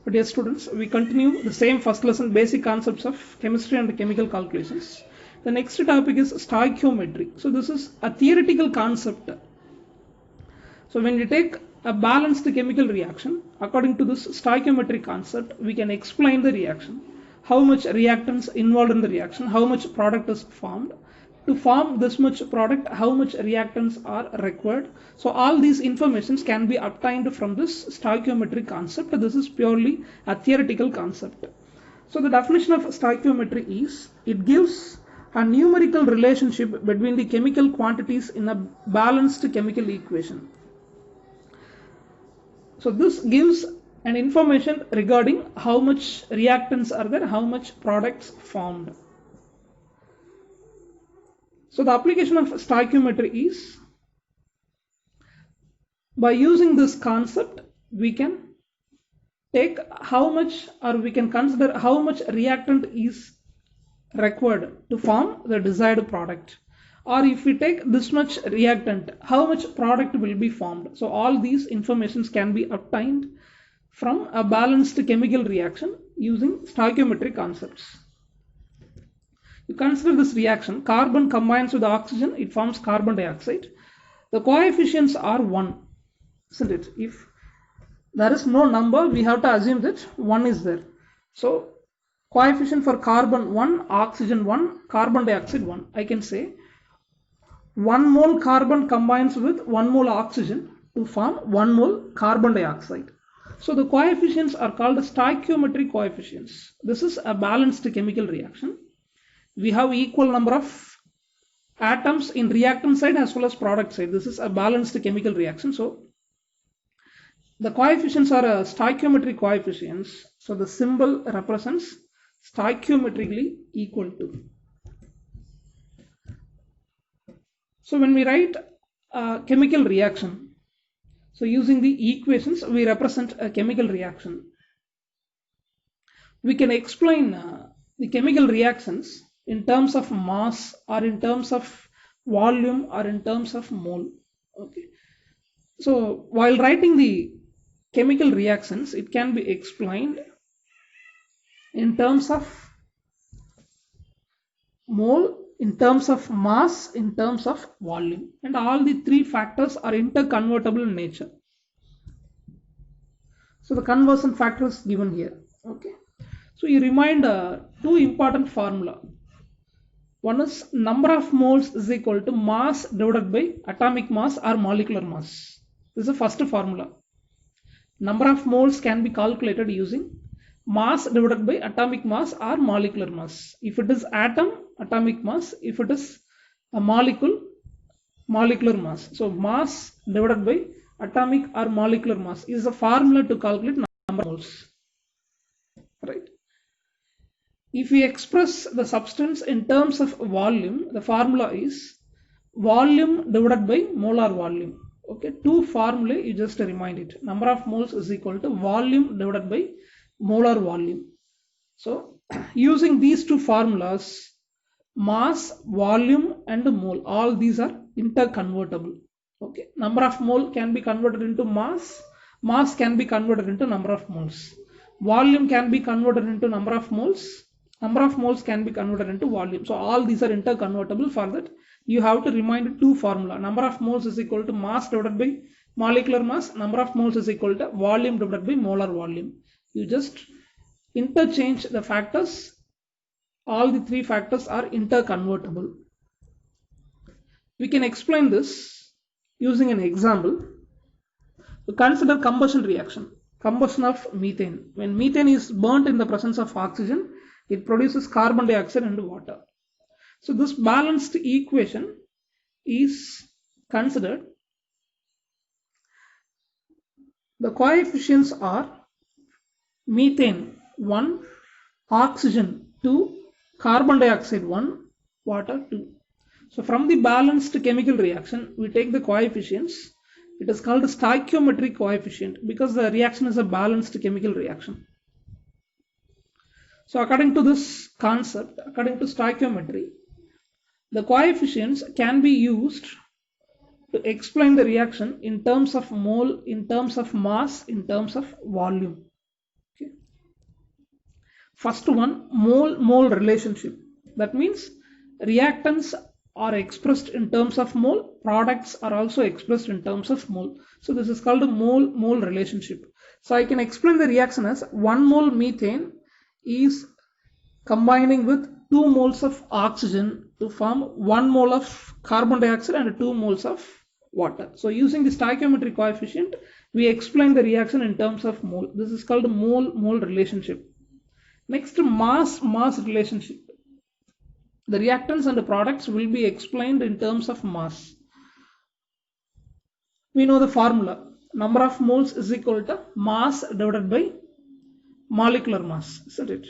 Dear students, we continue the same first lesson basic concepts of chemistry and chemical calculations. The next topic is stoichiometry. So this is a theoretical concept. So when we take a balanced chemical reaction, according to this stoichiometry concept, we can explain the reaction, how much reactants involved in the reaction, how much product is formed. To form this much product, how much reactants are required. So all these informations can be obtained from this stoichiometry concept. This is purely a theoretical concept. So the definition of stoichiometry is, it gives a numerical relationship between the chemical quantities in a balanced chemical equation. So this gives an information regarding how much reactants are there, how much products formed. So the application of stoichiometry is, by using this concept, we can take how much, or we can consider how much reactant is required to form the desired product. Or if we take this much reactant, how much product will be formed. So all these informations can be obtained from a balanced chemical reaction using stoichiometry concepts. You consider this reaction, carbon combines with oxygen, it forms carbon dioxide. The coefficients are 1, isn't it? If there is no number, we have to assume that 1 is there. So coefficient for carbon 1, oxygen 1, carbon dioxide 1. I can say 1 mole carbon combines with 1 mole oxygen to form 1 mole carbon dioxide. So the coefficients are called stoichiometric coefficients. This is a balanced chemical reaction. We have equal number of atoms in reactant side as well as product side. This is a balanced chemical reaction. So the coefficients are stoichiometric coefficients. So the symbol represents stoichiometrically equal to. So when we write a chemical reaction, so using the equations, we represent a chemical reaction. We can explain the chemical reactions in terms of mass, or in terms of volume, or in terms of mole. Okay. So while writing the chemical reactions, it can be explained in terms of mole, in terms of mass, in terms of volume, and all the three factors are interconvertible in nature. So the conversion factor is given here. Okay. So you remind two important formula. One is number of moles is equal to mass divided by atomic mass or molecular mass. This is the first formula. Number of moles can be calculated using mass divided by atomic mass or molecular mass. If it is atom, atomic mass. If it is a molecule, molecular mass. So mass divided by atomic or molecular mass is a formula to calculate number of moles. Right. If we express the substance in terms of volume, the formula is volume divided by molar volume. Okay, two formulae, you just remind it. Number of moles is equal to volume divided by molar volume. So using these two formulas, mass, volume and mole, all these are interconvertible. Okay, number of mole can be converted into mass, mass can be converted into number of moles, volume can be converted into number of moles, number of moles can be converted into volume. So all these are interconvertible. For that, you have to remind two formula. Number of moles is equal to mass divided by molecular mass, number of moles is equal to volume divided by molar volume. You just interchange the factors. All the three factors are interconvertible. We can explain this using an example. Consider combustion reaction, combustion of methane. When methane is burnt in the presence of oxygen, it produces carbon dioxide and water. So this balanced equation is considered. The coefficients are methane 1, oxygen 2, carbon dioxide 1, water 2. So from the balanced chemical reaction, we take the coefficients. It is called stoichiometric coefficient because the reaction is a balanced chemical reaction. So according to this concept, according to stoichiometry, the coefficients can be used to explain the reaction in terms of mole, in terms of mass, in terms of volume. Okay. First one, mole relationship. That means reactants are expressed in terms of mole, products are also expressed in terms of mole. So this is called a mole relationship. So I can explain the reaction as 1 mole methane is combining with 2 moles of oxygen to form 1 mole of carbon dioxide and 2 moles of water. So using the stoichiometric coefficient, we explain the reaction in terms of mole. This is called mole relationship. Next, mass relationship. The reactants and the products will be explained in terms of mass. We know the formula. Number of moles is equal to mass divided by molecular mass, isn't it?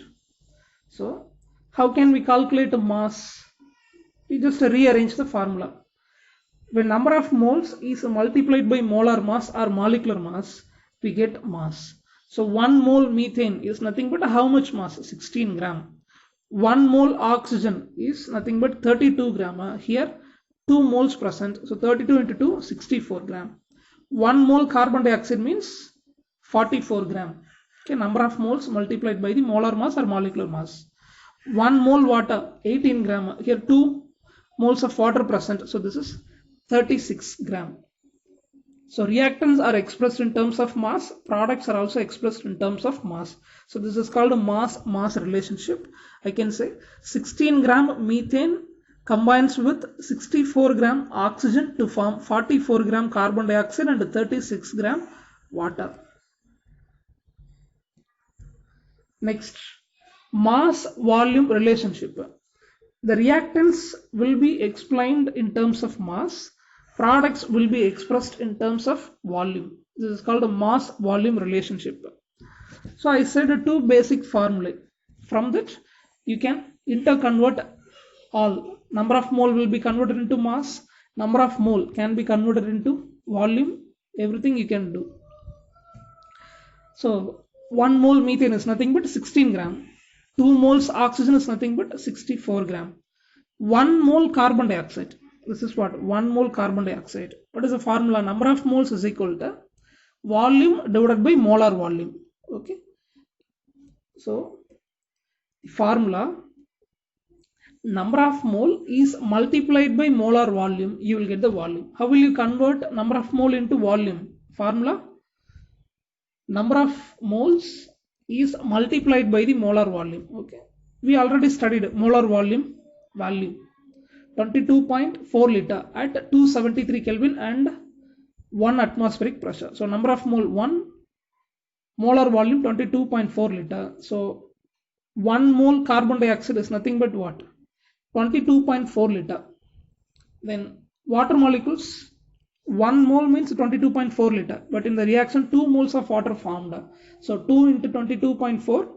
So, how can we calculate the mass? We just rearrange the formula. When number of moles is multiplied by molar mass or molecular mass, we get mass. So 1 mole methane is nothing but how much mass? 16 gram. 1 mole oxygen is nothing but 32 gram. Here 2 moles present. So 32 into 2, 64 gram. 1 mole carbon dioxide means 44 gram. Okay, number of moles multiplied by the molar mass or molecular mass. 1 mole water, 18 gram. Here 2 moles of water present. So this is 36 gram. So reactants are expressed in terms of mass, products are also expressed in terms of mass. So this is called a mass relationship. I can say 16 gram methane combines with 64 gram oxygen to form 44 gram carbon dioxide and 36 gram water. Next, mass volume relationship. The reactants will be explained in terms of mass, products will be expressed in terms of volume. This is called a mass volume relationship. So I said 2 basic formulae. From that you can interconvert all. Number of mole will be converted into mass, number of mole can be converted into volume, everything you can do. So 1 mole methane is nothing but 16 gram. 2 moles oxygen is nothing but 64 gram. 1 mole carbon dioxide. This is what? 1 mole carbon dioxide. What is the formula? Number of moles is equal to volume divided by molar volume. Okay. So, the formula, number of mole is multiplied by molar volume. You will get the volume. How will you convert number of mole into volume? Formula, number of moles is multiplied by the molar volume. Okay, we already studied molar volume value 22.4 liter at 273 Kelvin and 1 atmospheric pressure. So number of mole 1, molar volume 22.4 liter. So 1 mole carbon dioxide is nothing but what? 22.4 liter. Then water molecules, 1 mole means 22.4 liter, but in the reaction 2 moles of water formed. So 2 into 22.4,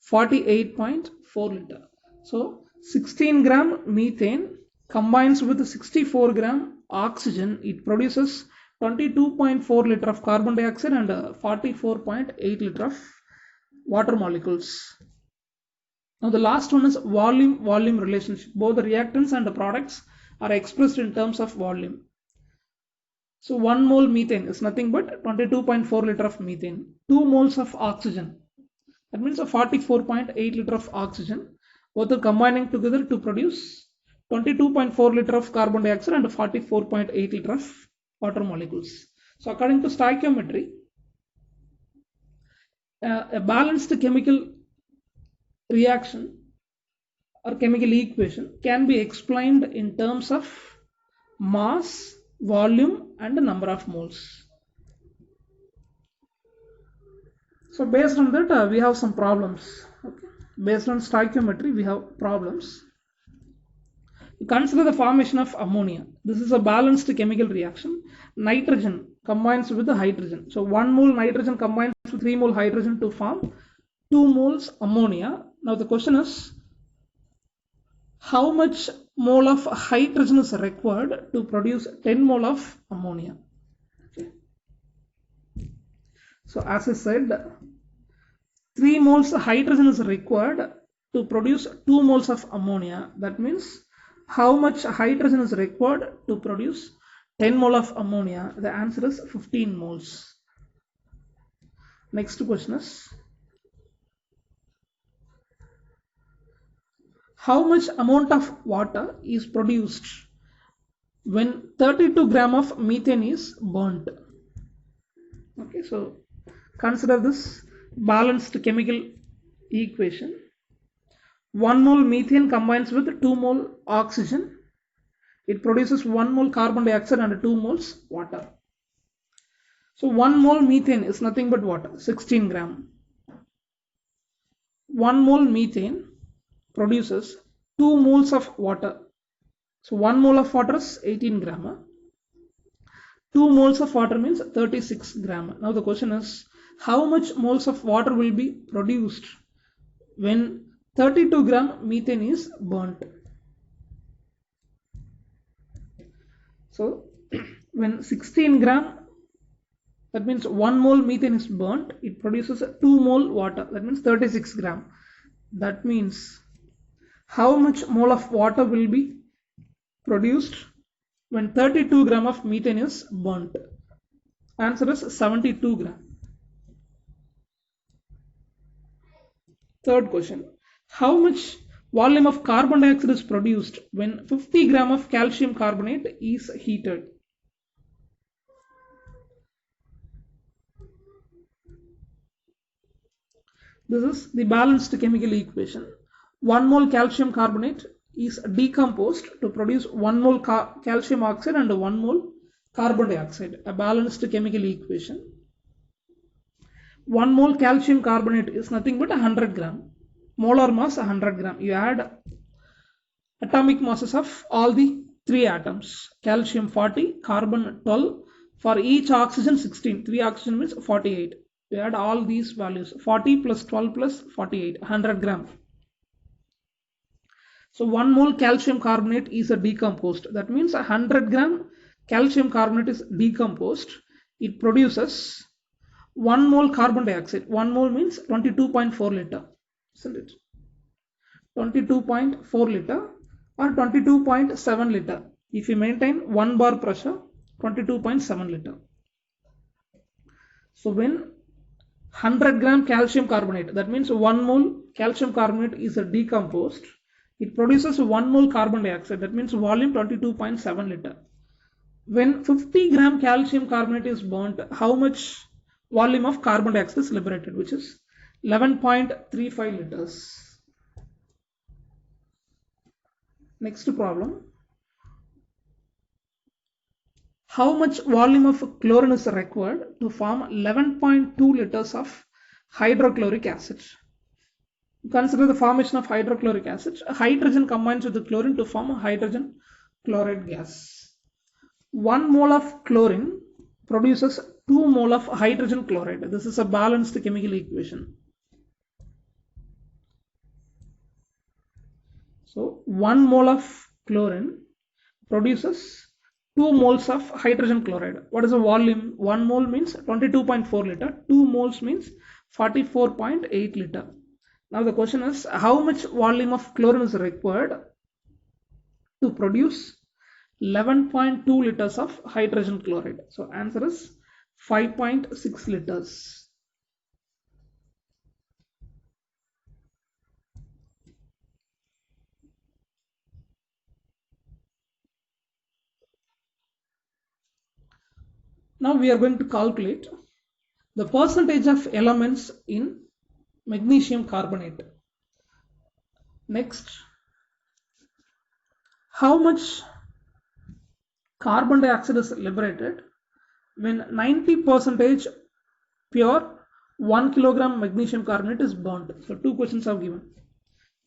48.4 liter. So 16 gram methane combines with 64 gram oxygen, it produces 22.4 liter of carbon dioxide and 44.8 liter of water molecules. Now the last one is volume relationship. Both the reactants and the products are expressed in terms of volume. So 1 mole methane is nothing but 22.4 liter of methane. 2 moles of oxygen, that means a 44.8 liter of oxygen. Both are combining together to produce 22.4 liter of carbon dioxide and 44.8 liter of water molecules. So according to stoichiometry, a balanced chemical reaction or chemical equation can be explained in terms of mass, volume and number of moles. So based on that we have some problems. Okay. Based on stoichiometry we have problems. Consider the formation of ammonia. This is a balanced chemical reaction. Nitrogen combines with the hydrogen. So 1 mole nitrogen combines with 3 mole hydrogen to form 2 moles ammonia. Now the question is, how much mole of hydrogen is required to produce 10 mole of ammonia? Okay. So as I said, 3 moles hydrogen is required to produce 2 moles of ammonia. That means how much hydrogen is required to produce 10 mole of ammonia? The answer is 15 moles. Next question is, how much amount of water is produced when 32 gram of methane is burnt? Okay, so consider this balanced chemical equation. 1 mole methane combines with 2 mole oxygen. It produces 1 mole carbon dioxide and 2 moles water. So 1 mole methane is nothing but water, 16 gram. 1 mole methane produces 2 moles of water. So 1 mole of water is 18 gram. 2 moles of water means 36 gram. Now the question is, how much moles of water will be produced when 32 gram methane is burnt? So when 16 gram, that means 1 mole methane is burnt, it produces 2 mole water, that means 36 gram. That means how much mole of water will be produced when 32 gram of methane is burnt? Answer is 72 gram. Third question, how much volume of carbon dioxide is produced when 50 gram of calcium carbonate is heated? This is the balanced chemical equation. 1 mole calcium carbonate is decomposed to produce 1 mole calcium oxide and 1 mole carbon dioxide, a balanced chemical equation. 1 mole calcium carbonate is nothing but 100 gram. Molar mass 100 gram. You add atomic masses of all the 3 atoms. Calcium 40, carbon 12. For each oxygen 16. 3 oxygen means 48. You add all these values. 40 plus 12 plus 48. 100 gram. So 1 mole calcium carbonate is a decomposed. That means 100 gram calcium carbonate is decomposed. It produces 1 mole carbon dioxide. 1 mole means 22.4 liter. Isn't it? 22.4 liter or 22.7 liter. If you maintain 1 bar pressure, 22.7 liter. So when 100 gram calcium carbonate, that means 1 mole calcium carbonate is decomposed, it produces 1 mole carbon dioxide, that means volume 22.7 liter. When 50 gram calcium carbonate is burnt, how much volume of carbon dioxide is liberated, which is 11.35 liters. Next problem. How much volume of chlorine is required to form 11.2 liters of hydrochloric acid? Consider the formation of hydrochloric acid. Hydrogen combines with the chlorine to form a hydrogen chloride gas. 1 mole of chlorine produces 2 mole of hydrogen chloride. This is a balanced chemical equation. So 1 mole of chlorine produces 2 moles of hydrogen chloride. What is the volume? 1 mole means 22.4 liter. 2 moles means 44.8 liter. Now the question is, how much volume of chlorine is required to produce 11.2 liters of hydrogen chloride? So answer is 5.6 liters. Now we are going to calculate the percentage of elements in magnesium carbonate. Next, how much carbon dioxide is liberated when 90% pure 1 kilogram magnesium carbonate is burnt? So 2 questions are given.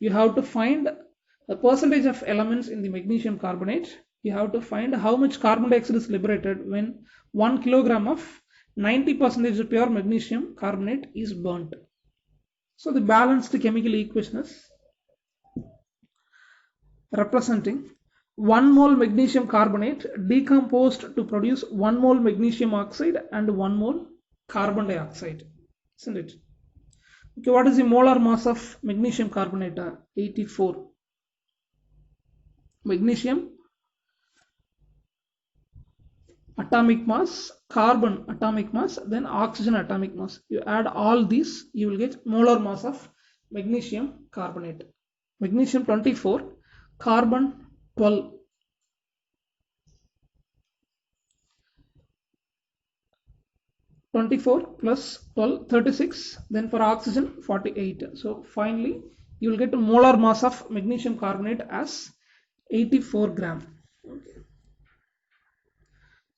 You have to find the percentage of elements in the magnesium carbonate. You have to find how much carbon dioxide is liberated when 1 kilogram of 90% pure magnesium carbonate is burnt. So the balanced chemical equation is representing 1 mole magnesium carbonate decomposed to produce 1 mole magnesium oxide and 1 mole carbon dioxide. Isn't it? Okay, what is the molar mass of magnesium carbonate? 84. Magnesium atomic mass, carbon atomic mass, then oxygen atomic mass. You add all these, you will get molar mass of magnesium carbonate. magnesium 24, carbon 12. 24 plus 12, 36. Then for oxygen, 48. So finally, you will get a molar mass of magnesium carbonate as 84 gram. Okay.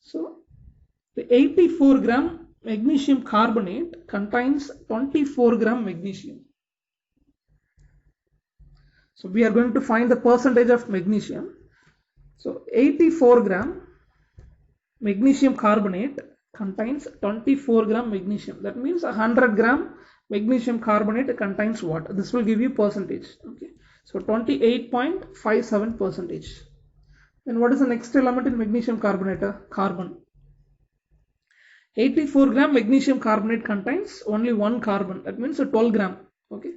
So the 84 gram magnesium carbonate contains 24 gram magnesium. So we are going to find the percentage of magnesium. So 84 gram magnesium carbonate contains 24 gram magnesium. That means 100 gram magnesium carbonate contains what? This will give you percentage. Okay. So 28.57 percentage. Then what is the next element in magnesium carbonate? Carbon. 84 gram magnesium carbonate contains only one carbon. That means 12 gram. Okay.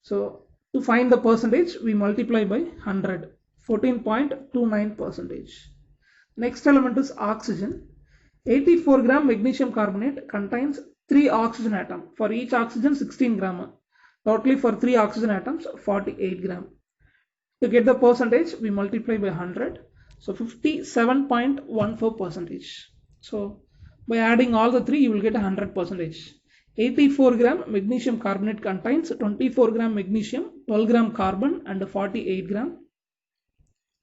So to find the percentage, we multiply by 100. 14.29 percentage. Next element is oxygen. 84 gram magnesium carbonate contains 3 oxygen atoms. For each oxygen, 16 gram. Totally for 3 oxygen atoms, 48 gram. To get the percentage, we multiply by 100. So 57.14 percentage. So by adding all the 3, you will get 100 percentage. 84 gram magnesium carbonate contains 24 gram magnesium, 12 gram carbon and 48 gram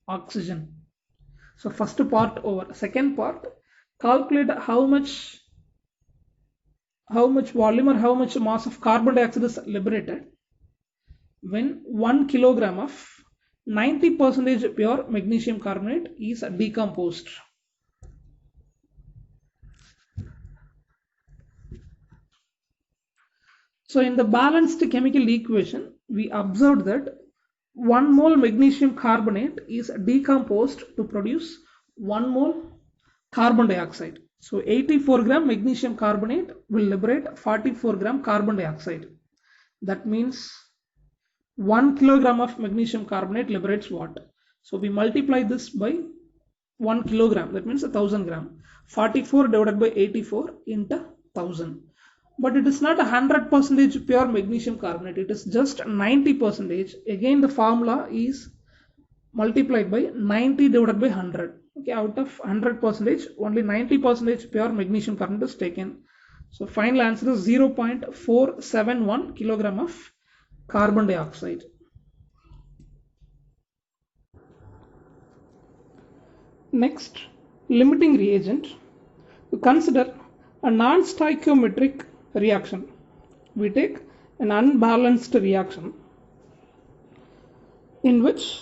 oxygen. So first part over. Second part, calculate how much volume or how much mass of carbon dioxide is liberated when 1 kilogram of 90% pure magnesium carbonate is decomposed. So in the balanced chemical equation, we observed that 1 mole magnesium carbonate is decomposed to produce 1 mole carbon dioxide. So 84 gram magnesium carbonate will liberate 44 gram carbon dioxide. That means 1 kilogram of magnesium carbonate liberates what? So we multiply this by 1 kilogram. That means 1000 gram. 44 divided by 84 into 1000. But it is not 100% pure magnesium carbonate. It is just 90%. Again, the formula is multiplied by 90 divided by 100. Okay, out of 100%, only 90% pure magnesium carbonate is taken. So final answer is 0.471 kilogram of carbon dioxide. Next, limiting reagent. We consider a non-stoichiometric reaction. We take an unbalanced reaction in which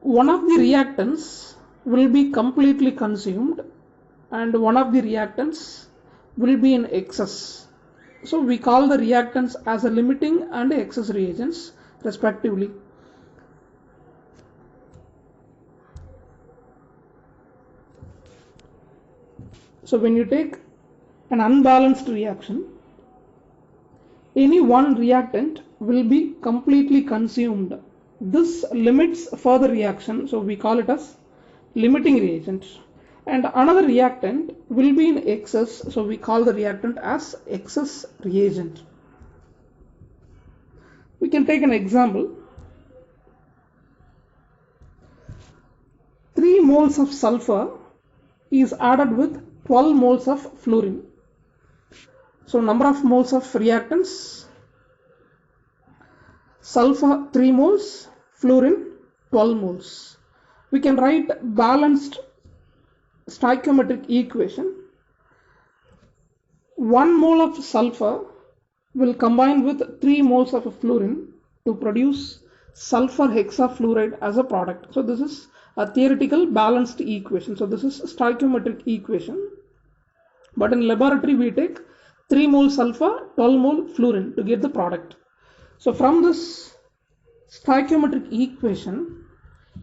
one of the reactants will be completely consumed and one of the reactants will be in excess. So we call the reactants as a limiting and excess reagents respectively. So when you take an unbalanced reaction, any one reactant will be completely consumed. This limits further reaction, so we call it as limiting reagent. And another reactant will be in excess, so we call the reactant as excess reagent. We can take an example. 3 moles of sulfur is added with 12 moles of fluorine. So number of moles of reactants: sulfur 3 moles, fluorine 12 moles. We can write balanced stoichiometric equation. 1 mole of sulfur will combine with 3 moles of fluorine to produce sulfur hexafluoride as a product. So this is a theoretical balanced equation. So this is a stoichiometric equation. But in laboratory we take 3 mole sulfur, 12 mole fluorine to get the product. So from this stoichiometric equation,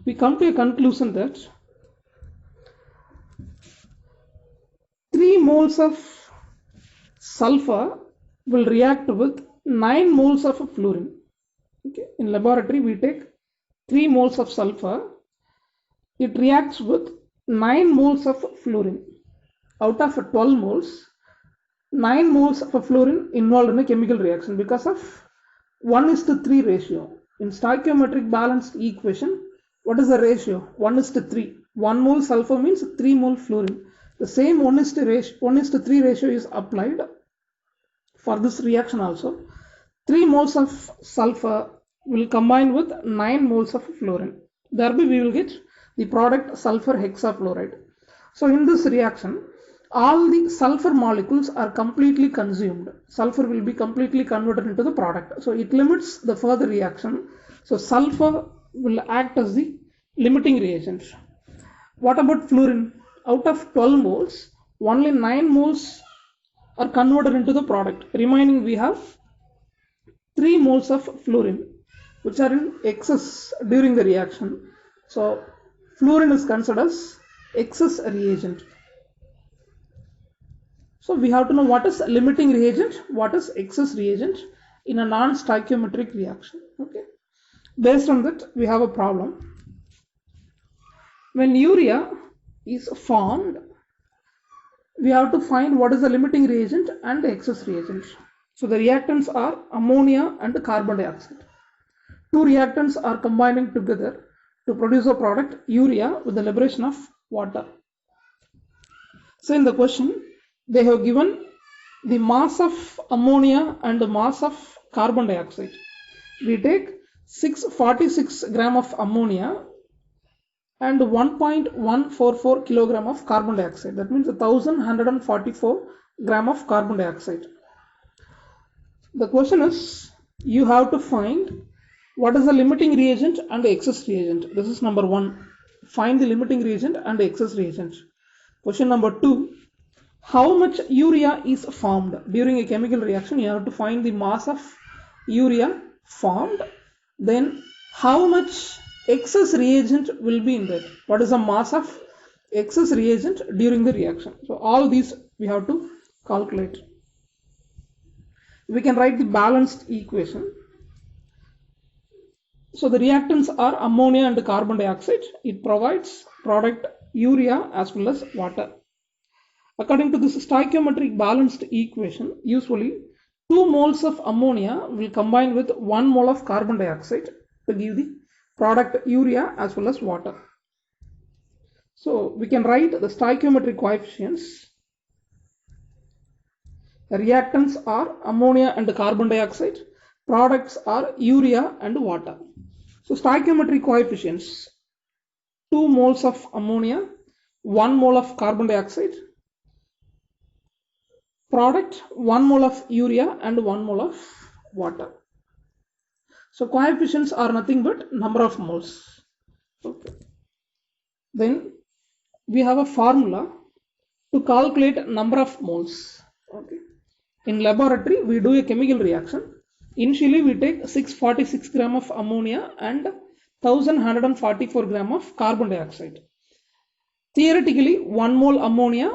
we come to a conclusion that 3 moles of sulfur will react with 9 moles of fluorine. Okay. In laboratory we take 3 moles of sulfur. It reacts with 9 moles of fluorine. Out of 12 moles, 9 moles of fluorine involved in a chemical reaction because of 1:3 ratio. In stoichiometric balanced equation, what is the ratio? 1:3. 1 mole sulfur means 3 mole fluorine. The same 1:3 ratio is applied for this reaction also. 3 moles of sulfur will combine with 9 moles of fluorine. Thereby we will get the product sulfur hexafluoride. So in this reaction, all the sulfur molecules are completely consumed. Sulfur will be completely converted into the product. So it limits the further reaction. So sulfur will act as the limiting reagent. What about fluorine? Out of 12 moles, only 9 moles are converted into the product. Remaining we have 3 moles of fluorine which are in excess during the reaction. So fluorine is considered as excess reagent. So we have to know what is limiting reagent, what is excess reagent in a non-stoichiometric reaction. Okay. Based on that, we have a problem. When urea is formed, we have to find what is the limiting reagent and the excess reagent. So the reactants are ammonia and carbon dioxide. Two reactants are combining together to produce a product urea with the liberation of water. So in the question, they have given the mass of ammonia and the mass of carbon dioxide. We take 646 gram of ammonia and 1.144 kilogram of carbon dioxide. That means 1144 gram of carbon dioxide. The question is, you have to find what is the limiting reagent and the excess reagent. This is number 1. Find the limiting reagent and the excess reagent. Question number 2. How much urea is formed during a chemical reaction? You have to find the mass of urea formed. Then how much excess reagent will be in that? What is the mass of excess reagent during the reaction? So all these we have to calculate. We can write the balanced equation. So the reactants are ammonia and carbon dioxide. It provides product urea as well as water. According to this stoichiometric balanced equation, usually 2 moles of ammonia will combine with 1 mole of carbon dioxide to give the product urea as well as water. So we can write the stoichiometric coefficients. The reactants are ammonia and carbon dioxide. Products are urea and water. So stoichiometric coefficients: 2 moles of ammonia, 1 mole of carbon dioxide. Product 1 mole of urea and 1 mole of water. So coefficients are nothing but number of moles. Okay. Then we have a formula to calculate number of moles. Okay. In laboratory we do a chemical reaction. Initially we take 646 gram of ammonia and 1144 gram of carbon dioxide. Theoretically 1 mole ammonia,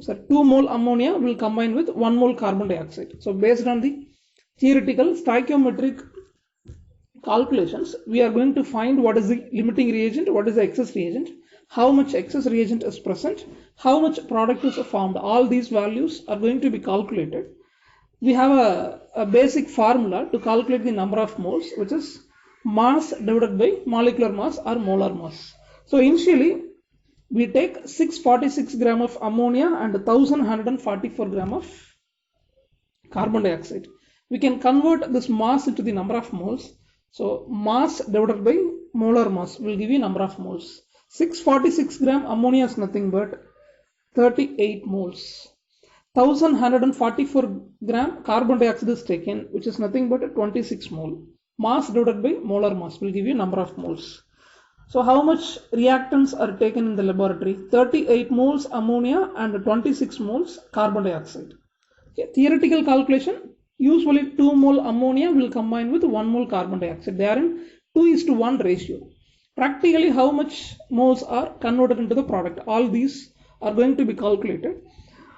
2 mole ammonia will combine with 1 mole carbon dioxide. So based on the theoretical stoichiometric calculations, we are going to find what is the limiting reagent, what is the excess reagent, how much excess reagent is present, how much product is formed. All these values are going to be calculated. We have a basic formula to calculate the number of moles, which is mass divided by molecular mass or molar mass. So initially we take 646 gram of ammonia and 1144 gram of carbon dioxide. We can convert this mass into the number of moles. So mass divided by molar mass will give you number of moles. 646 gram ammonia is nothing but 38 moles. 1144 gram carbon dioxide is taken, which is nothing but 26 mole. Mass divided by molar mass will give you number of moles. So how much reactants are taken in the laboratory? 38 moles ammonia and 26 moles carbon dioxide. Okay. Theoretical calculation, usually 2 mole ammonia will combine with 1 mole carbon dioxide. They are in 2:1 ratio. Practically how much moles are converted into the product? All these are going to be calculated.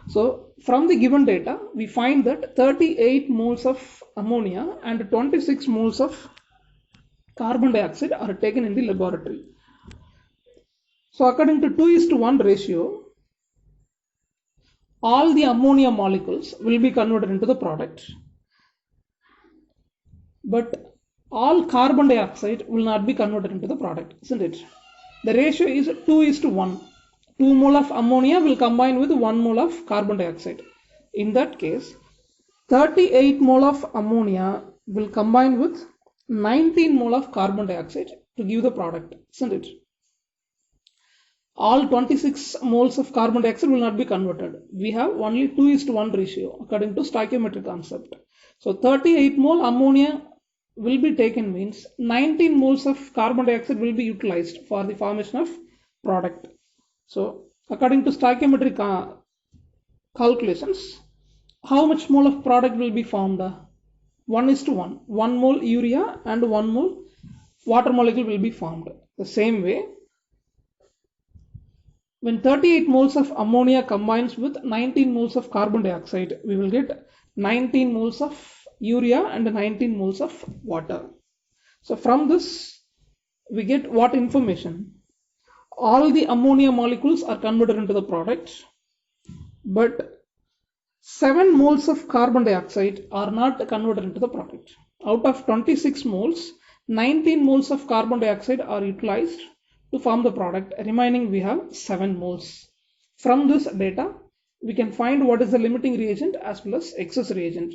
So from the given data, we find that 38 moles of ammonia and 26 moles of carbon dioxide are taken in the laboratory. So according to 2:1 ratio, all the ammonia molecules will be converted into the product. But all carbon dioxide will not be converted into the product, isn't it? The ratio is 2:1. 2 mole of ammonia will combine with 1 mole of carbon dioxide. In that case, 38 mole of ammonia will combine with 19 mole of carbon dioxide to give the product, isn't it? All 26 moles of carbon dioxide will not be converted. We have only 2:1 ratio according to stoichiometric concept. So 38 mole ammonia will be taken means 19 moles of carbon dioxide will be utilized for the formation of product. So according to stoichiometric calculations, how much mole of product will be formed? 1:1. 1 mole urea and 1 mole water molecule will be formed. The same way, when 38 moles of ammonia combines with 19 moles of carbon dioxide, we will get 19 moles of urea and 19 moles of water. So from this, we get what information? All the ammonia molecules are converted into the product, but 7 moles of carbon dioxide are not converted into the product. Out of 26 moles, 19 moles of carbon dioxide are utilized to form the product. Remaining we have 7 moles. From this data, we can find what is the limiting reagent as well as excess reagent.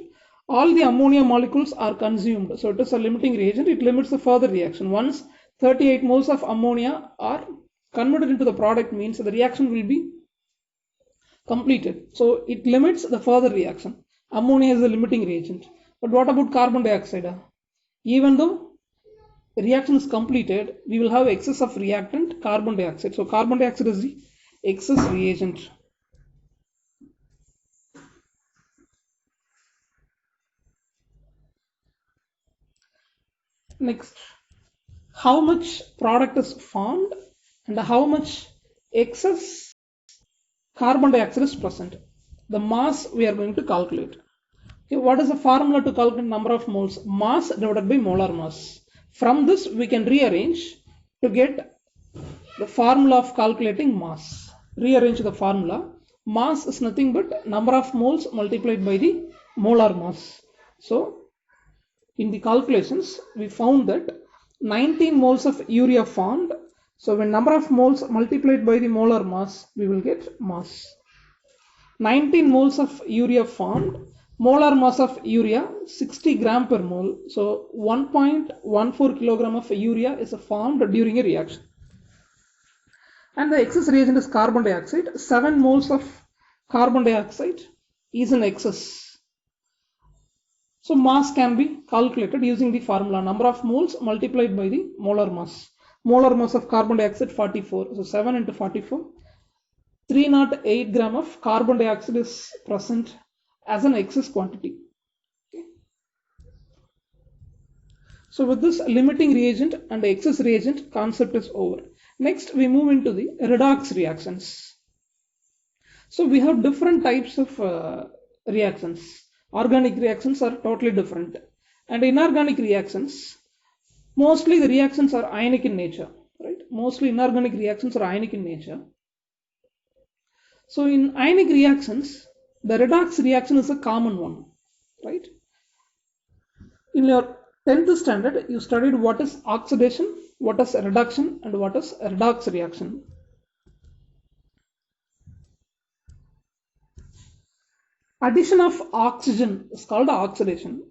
All the ammonia molecules are consumed, so it is a limiting reagent. It limits the further reaction. Once 38 moles of ammonia are converted into the product, means the reaction will be completed. So it limits the further reaction. Ammonia is the limiting reagent. But what about carbon dioxide? Even though the reaction is completed, we will have excess of reactant carbon dioxide. So carbon dioxide is the excess reagent. Next, how much product is formed and how much excess carbon dioxide is present. The mass we are going to calculate. Okay, what is the formula to calculate number of moles? Mass divided by molar mass. From this we can rearrange to get the formula of calculating mass. Rearrange the formula. Mass is nothing but number of moles multiplied by the molar mass. So in the calculations we found that 19 moles of urea formed. So when number of moles multiplied by the molar mass, we will get mass. 19 moles of urea formed. Molar mass of urea 60 gram per mole. So 1.14 kilogram of urea is formed during a reaction. And the excess reagent is carbon dioxide. 7 moles of carbon dioxide is in excess. So mass can be calculated using the formula number of moles multiplied by the molar mass. Molar mass of carbon dioxide 44. So 7 into 44. 308 gram of carbon dioxide is present as an excess quantity. Okay. So with this, limiting reagent and excess reagent concept is over. Next we move into the redox reactions. So we have different types of reactions. Organic reactions are totally different, and inorganic reactions, mostly the reactions are ionic in nature, right? Mostly inorganic reactions are ionic in nature. So in ionic reactions, the redox reaction is a common one, right? In your 10th standard, you studied what is oxidation, what is reduction, and what is redox reaction. Addition of oxygen is called oxidation.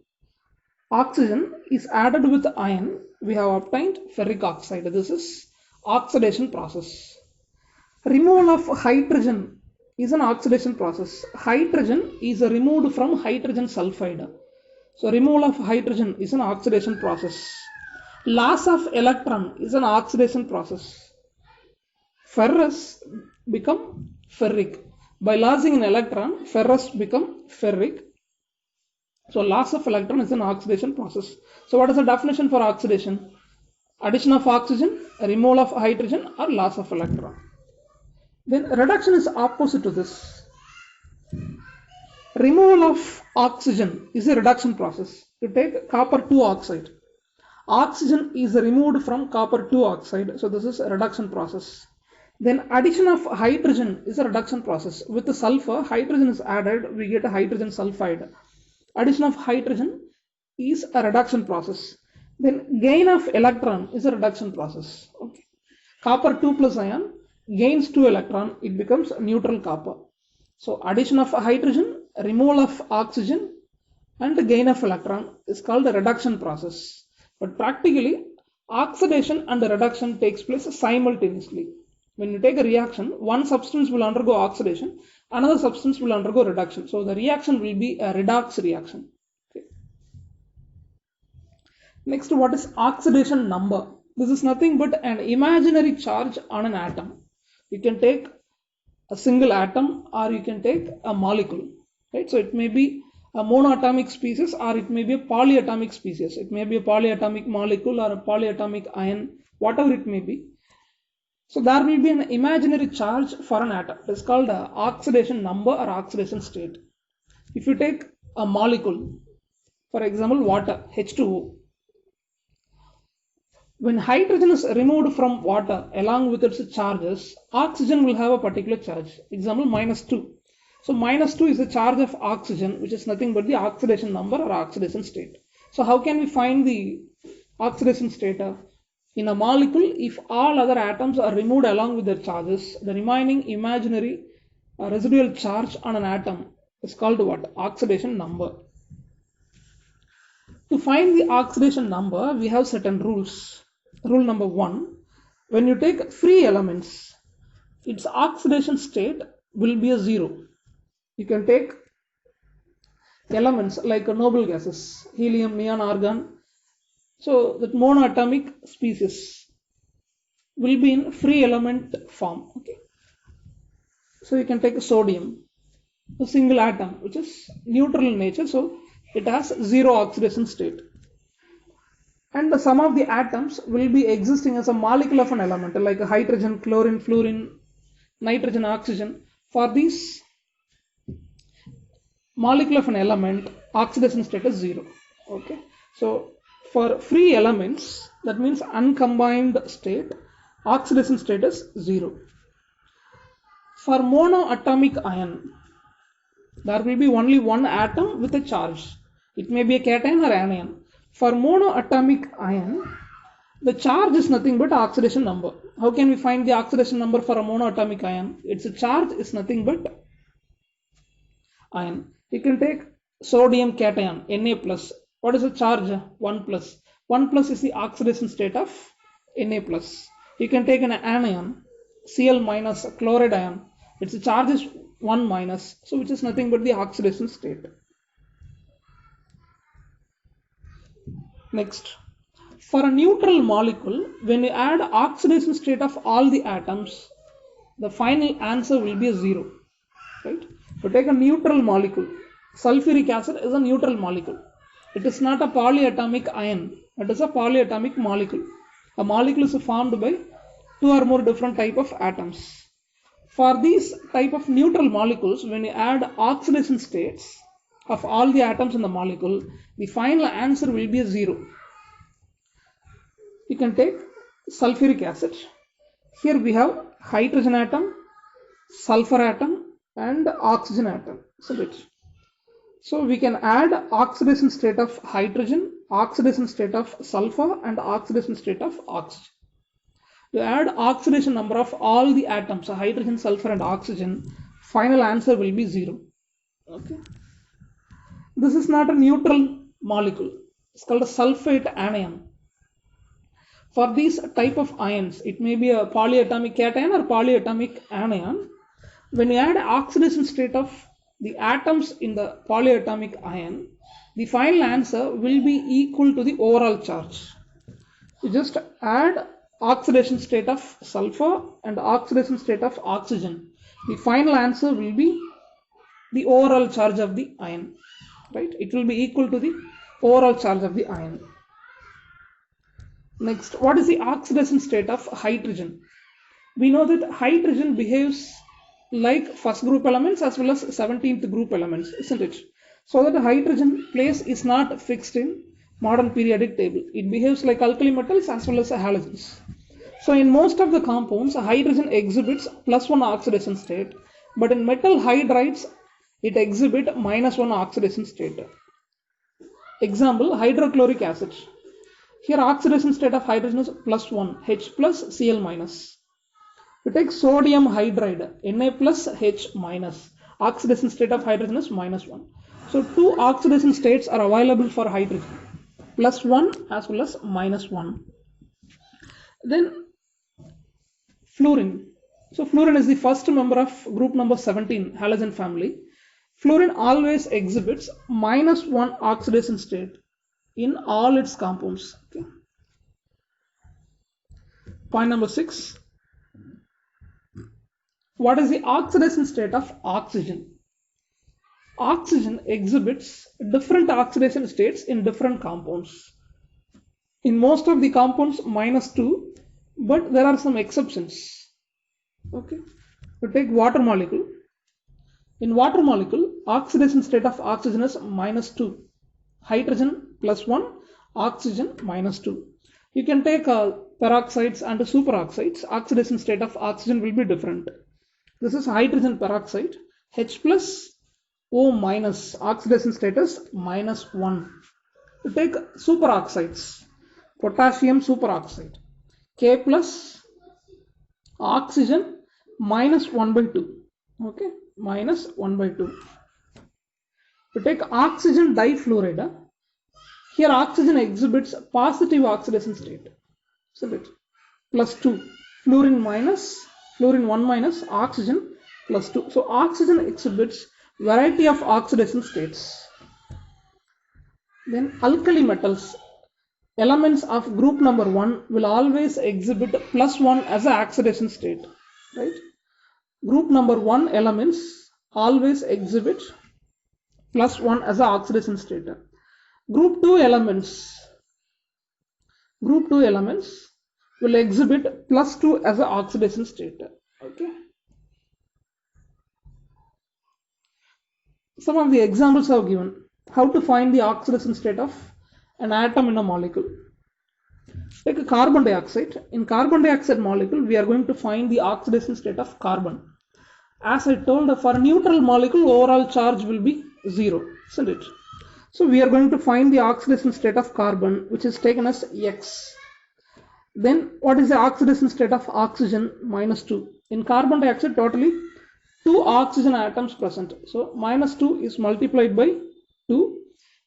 Oxygen is added with iron. We have obtained ferric oxide. This is oxidation process. Removal of hydrogen is an oxidation process. Hydrogen is removed from hydrogen sulfide. So removal of hydrogen is an oxidation process. Loss of electron is an oxidation process. Ferrous become ferric. By losing an electron, ferrous become ferric. So loss of electron is an oxidation process. So what is the definition for oxidation? Addition of oxygen, removal of hydrogen, or loss of electron. Then reduction is opposite to this. Removal of oxygen is a reduction process. You take copper 2 oxide. Oxygen is removed from copper 2 oxide. So this is a reduction process. Then addition of hydrogen is a reduction process. With the sulfur, hydrogen is added, we get a hydrogen sulfide. Addition of hydrogen is a reduction process. Then gain of electron is a reduction process. Okay. Copper 2 plus ion gains 2 electron, it becomes neutral copper. So addition of hydrogen, removal of oxygen, and the gain of electron is called the reduction process. But practically, oxidation and reduction takes place simultaneously. When you take a reaction, one substance will undergo oxidation, another substance will undergo reduction. So the reaction will be a redox reaction. Okay. Next, what is oxidation number? This is nothing but an imaginary charge on an atom. You can take a single atom or you can take a molecule. Right? So it may be a monoatomic species or it may be a polyatomic species. It may be a polyatomic molecule or a polyatomic ion, whatever it may be. So there will be an imaginary charge for an atom. It is called oxidation number or oxidation state. If you take a molecule, for example water, H2O, when hydrogen is removed from water along with its charges, oxygen will have a particular charge. Example -2. So -2 is the charge of oxygen, which is nothing but the oxidation number or oxidation state. So how can we find the oxidation state? In a molecule, if all other atoms are removed along with their charges, the remaining imaginary residual charge on an atom is called what? Oxidation number. To find the oxidation number, we have certain rules. Rule number 1, when you take free elements, its oxidation state will be a 0. You can take elements like noble gases, helium, neon, argon. So that monoatomic species will be in free element form. Okay. So you can take a sodium, a single atom, which is neutral in nature. So it has 0 oxidation state. And the sum of the atoms will be existing as a molecule of an element like hydrogen, chlorine, fluorine, nitrogen, oxygen. For these molecule of an element, oxidation state is 0. Okay. So for free elements, that means uncombined state, oxidation state is 0. For monoatomic ion, there will be only one atom with a charge. It may be a cation or anion. For monoatomic ion, the charge is nothing but oxidation number. How can we find the oxidation number for a monoatomic ion? Its charge is nothing but ion. You can take sodium cation, Na+. What is the charge? 1+. 1+ is the oxidation state of Na+. You can take an anion, Cl-, chloride ion. Its charge is 1-, so which is nothing but the oxidation state. Next, for a neutral molecule, when you add oxidation state of all the atoms, the final answer will be a 0. Right? To take a neutral molecule, sulfuric acid is a neutral molecule. It is not a polyatomic ion. It is a polyatomic molecule. A molecule is formed by 2 or more different type of atoms. For these type of neutral molecules, when you add oxidation states of all the atoms in the molecule, the final answer will be a 0. You can take sulfuric acid. Here we have hydrogen atom, sulfur atom, and oxygen atom. So we can add oxidation state of hydrogen, oxidation state of sulfur, and oxidation state of oxygen. To add oxidation number of all the atoms, hydrogen, sulfur, and oxygen, final answer will be 0. Okay. This is not a neutral molecule. It's called a sulfate anion. For these type of ions, it may be a polyatomic cation or polyatomic anion. When you add oxidation state of the atoms in the polyatomic ion, the final answer will be equal to the overall charge. You just add oxidation state of sulfur and oxidation state of oxygen. The final answer will be the overall charge of the ion. Right? It will be equal to the overall charge of the ion. Next, what is the oxidation state of hydrogen? We know that hydrogen behaves like first group elements as well as 17th group elements, isn't it? So that the hydrogen place is not fixed in modern periodic table. It behaves like alkali metals as well as halogens. So in most of the compounds, hydrogen exhibits +1 oxidation state, but in metal hydrides, it exhibits -1 oxidation state. Example, hydrochloric acid. Here oxidation state of hydrogen is +1, H plus Cl minus. We take sodium hydride, Na plus H minus. Oxidation state of hydrogen is -1. So two oxidation states are available for hydrogen, +1 as well as -1. Then fluorine. So fluorine is the first member of group number 17, halogen family. Fluorine always exhibits -1 oxidation state in all its compounds. Okay. Point number 6. What is the oxidation state of oxygen? Oxygen exhibits different oxidation states in different compounds. In most of the compounds, -2, but there are some exceptions. Okay. We take water molecule. In water molecule, oxidation state of oxygen is -2. Hydrogen +1, oxygen -2. You can take peroxides and superoxides. Oxidation state of oxygen will be different. This is hydrogen peroxide, H plus O minus, oxidation status -1. We take superoxides, potassium superoxide, K plus, oxygen -1/2. Okay, -1/2. We take oxygen difluoride. Here oxygen exhibits positive oxidation state. So that +2. Fluorine 1 minus, oxygen +2. So oxygen exhibits variety of oxidation states. Then alkali metals, elements of group number 1 will always exhibit +1 as an oxidation state. Right? Group number 1 elements always exhibit +1 as an oxidation state. Group 2 elements will exhibit +2 as an oxidation state. Okay. Some of the examples are given. How to find the oxidation state of an atom in a molecule. Take a carbon dioxide. In carbon dioxide molecule, we are going to find the oxidation state of carbon. As I told, for a neutral molecule, overall charge will be 0, isn't it? So we are going to find the oxidation state of carbon, which is taken as X. Then what is the oxidation state of oxygen? -2. In carbon dioxide, totally 2 oxygen atoms present. So -2 is multiplied by 2.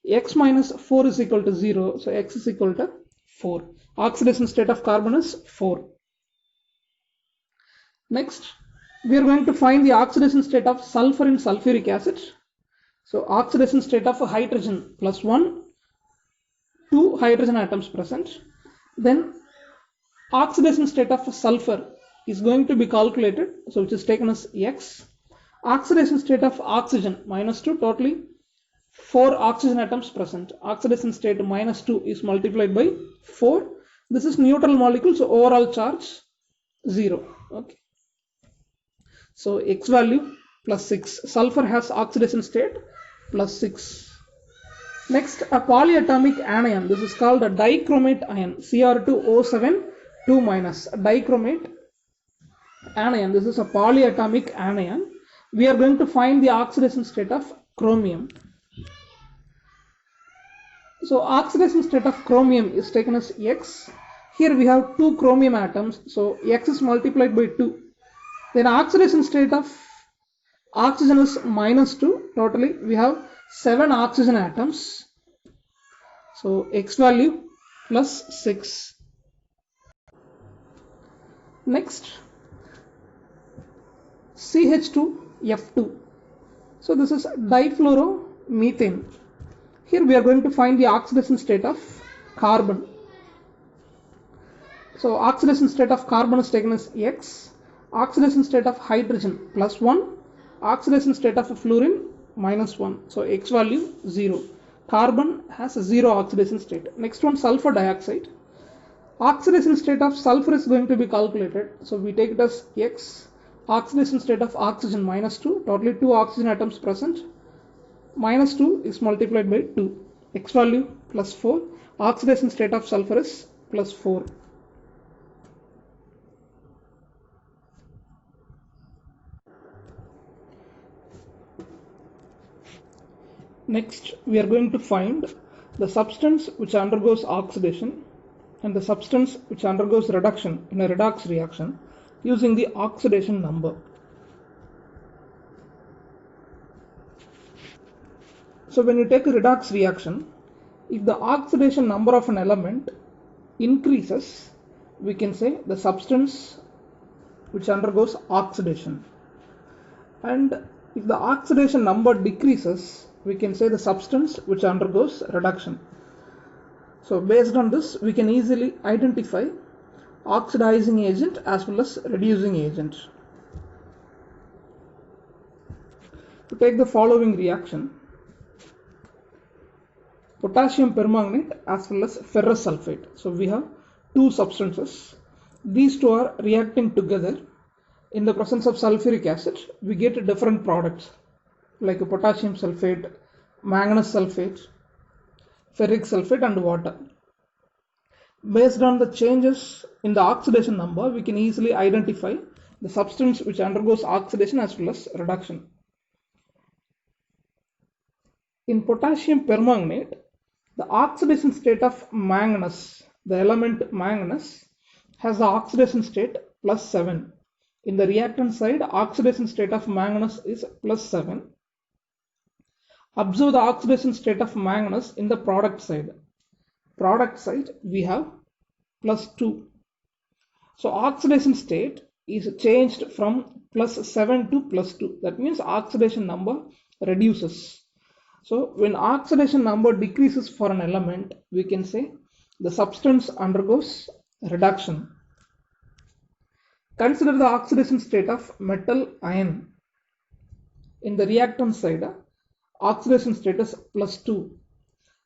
X minus 4 is equal to 0. So X is equal to 4. Oxidation state of carbon is 4. Next, we are going to find the oxidation state of sulfur in sulfuric acid. So oxidation state of hydrogen +1, 2 hydrogen atoms present. Then oxidation state of sulfur is going to be calculated, so which is taken as X. Oxidation state of oxygen -2, totally 4 oxygen atoms present. Oxidation state -2 is multiplied by 4. This is neutral molecule, so overall charge 0. Okay. So X value +6. Sulfur has oxidation state +6. Next, a polyatomic anion. This is called a dichromate ion, Cr2O7 2 minus, dichromate anion. This is a polyatomic anion. We are going to find the oxidation state of chromium. So oxidation state of chromium is taken as X. Here we have 2 chromium atoms, so X is multiplied by 2. Then oxidation state of oxygen is -2. Totally we have 7 oxygen atoms. So X value +6. Next, CH2F2. So this is difluoromethane. Here we are going to find the oxidation state of carbon. So oxidation state of carbon is taken as X. Oxidation state of hydrogen +1. Oxidation state of fluorine -1. So X value 0. Carbon has a 0 oxidation state. Next one, sulfur dioxide. Oxidation state of sulfur is going to be calculated. So we take it as X. Oxidation state of oxygen -2. Totally 2 oxygen atoms present. -2 is multiplied by 2. X value +4. Oxidation state of sulfur is +4. Next, we are going to find the substance which undergoes oxidation. and the substance which undergoes reduction in a redox reaction using the oxidation number. So when you take a redox reaction, if the oxidation number of an element increases, we can say the substance which undergoes oxidation. And if the oxidation number decreases, we can say the substance which undergoes reduction. So based on this, we can easily identify oxidizing agent as well as reducing agent. To take the following reaction, potassium permanganate as well as ferrous sulfate. So we have two substances. These two are reacting together. In the presence of sulfuric acid, we get different products like a potassium sulfate, manganese sulfate, ferric sulfate and water. Based on the changes in the oxidation number, we can easily identify the substance which undergoes oxidation as well as reduction. In potassium permanganate, the oxidation state of manganese, the element manganese, has the oxidation state +7. In the reactant side, oxidation state of manganese is +7. Observe the oxidation state of manganese in the product side. Product side we have +2. So oxidation state is changed from +7 to +2. That means oxidation number reduces. So when oxidation number decreases for an element, we can say the substance undergoes reduction. Consider the oxidation state of metal ion. In the reactant side, oxidation state is +2.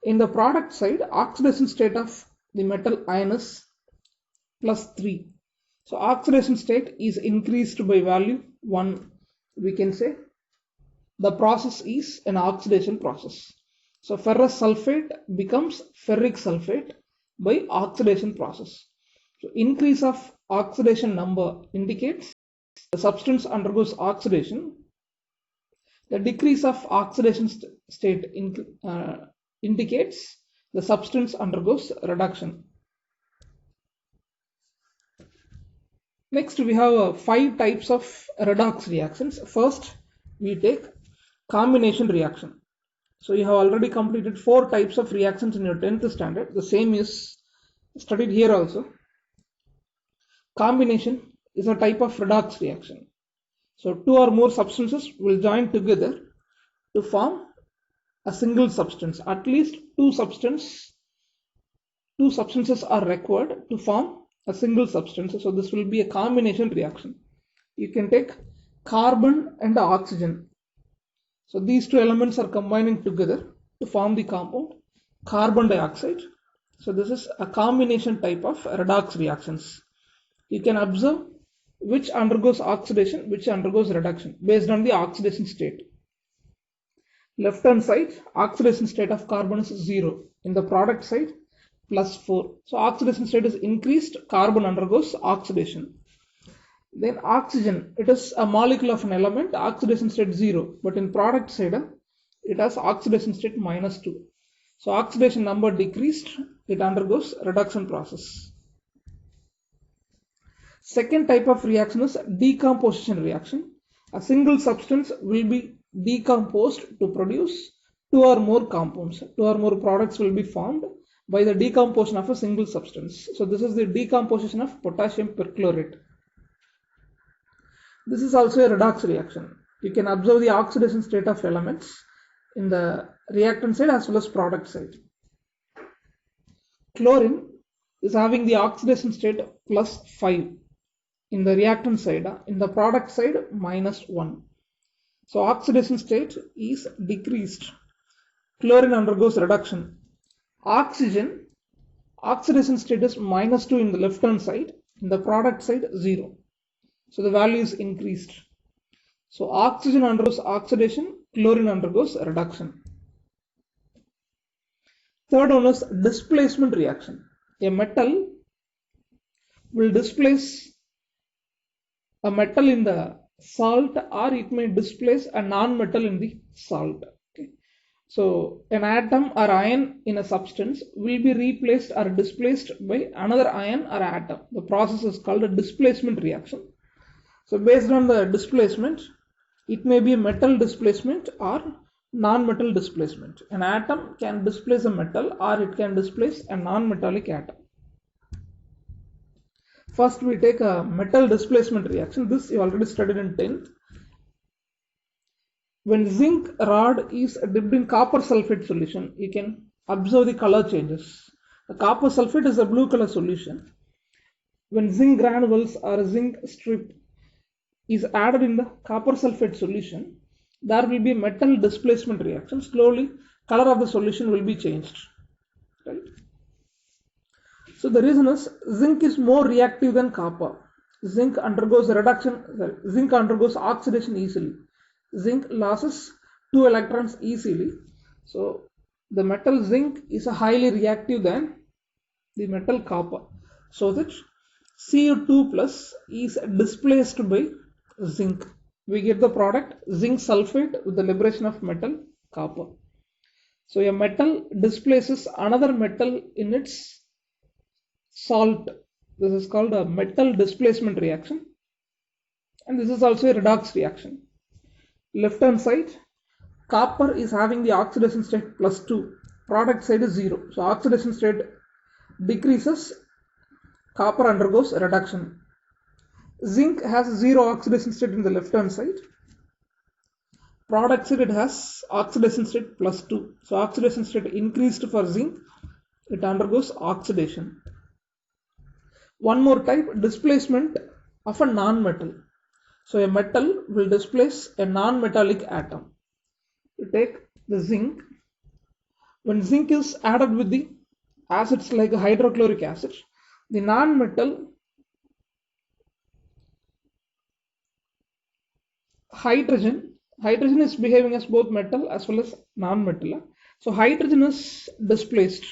In the product side, oxidation state of the metal ion is +3. So oxidation state is increased by value 1. We can say the process is an oxidation process. So ferrous sulfate becomes ferric sulfate by oxidation process. So increase of oxidation number indicates the substance undergoes oxidation. The decrease of oxidation state indicates the substance undergoes reduction. Next, we have 5 types of redox reactions. First, we take combination reaction. So you have already completed 4 types of reactions in your 10th standard. The same is studied here also. Combination is a type of redox reaction. So 2 or more substances will join together to form a single substance. At least two substances are required to form a single substance. So this will be a combination reaction. You can take carbon and oxygen. So these two elements are combining together to form the compound carbon dioxide. So this is a combination type of redox reactions. You can observe which undergoes oxidation, which undergoes reduction based on the oxidation state. Left hand side, oxidation state of carbon is 0. In the product side, +4. So oxidation state is increased, carbon undergoes oxidation. Then oxygen, it is a molecule of an element, oxidation state 0. But in product side, it has oxidation state -2. So oxidation number decreased, it undergoes reduction process. Second type of reaction is decomposition reaction. A single substance will be decomposed to produce 2 or more compounds. 2 or more products will be formed by the decomposition of a single substance. So this is the decomposition of potassium perchlorate. This is also a redox reaction. You can observe the oxidation state of elements in the reactant side as well as product side. Chlorine is having the oxidation state +5 in the reactant side, in the product side -1. So oxidation state is decreased. Chlorine undergoes reduction. Oxygen, oxidation state is -2 in the left hand side, in the product side 0. So the value is increased. So oxygen undergoes oxidation, chlorine undergoes reduction. Third one is displacement reaction. A metal will displace a metal in the salt, or it may displace a non-metal in the salt. Okay. So an atom or ion in a substance will be replaced or displaced by another ion or atom. The process is called a displacement reaction. So based on the displacement, it may be a metal displacement or non-metal displacement. An atom can displace a metal or it can displace a non-metallic atom. First we take a metal displacement reaction. This you already studied in 10th. When zinc rod is dipped in copper sulfate solution, you can observe the color changes. The copper sulfate is a blue color solution. When zinc granules or zinc strip is added in the copper sulfate solution, there will be a metal displacement reaction. Slowly, color of the solution will be changed. Right? So the reason is zinc is more reactive than copper. Zinc undergoes oxidation easily. Zinc loses 2 electrons easily. So the metal zinc is highly reactive than the metal copper. So that Cu2 plus is displaced by zinc. We get the product zinc sulfate with the liberation of metal copper. So a metal displaces another metal in its salt. This is called a metal displacement reaction. And this is also a redox reaction. Left hand side, copper is having the oxidation state +2. Product side is 0. So oxidation state decreases, copper undergoes reduction. Zinc has 0 oxidation state in the left hand side. Product side it has oxidation state +2. So oxidation state increased for zinc, it undergoes oxidation. One more type, displacement of a non-metal. So a metal will displace a non-metallic atom. You take the zinc. When zinc is added with the acids like hydrochloric acid, the non-metal hydrogen is behaving as both metal as well as non-metal. So hydrogen is displaced,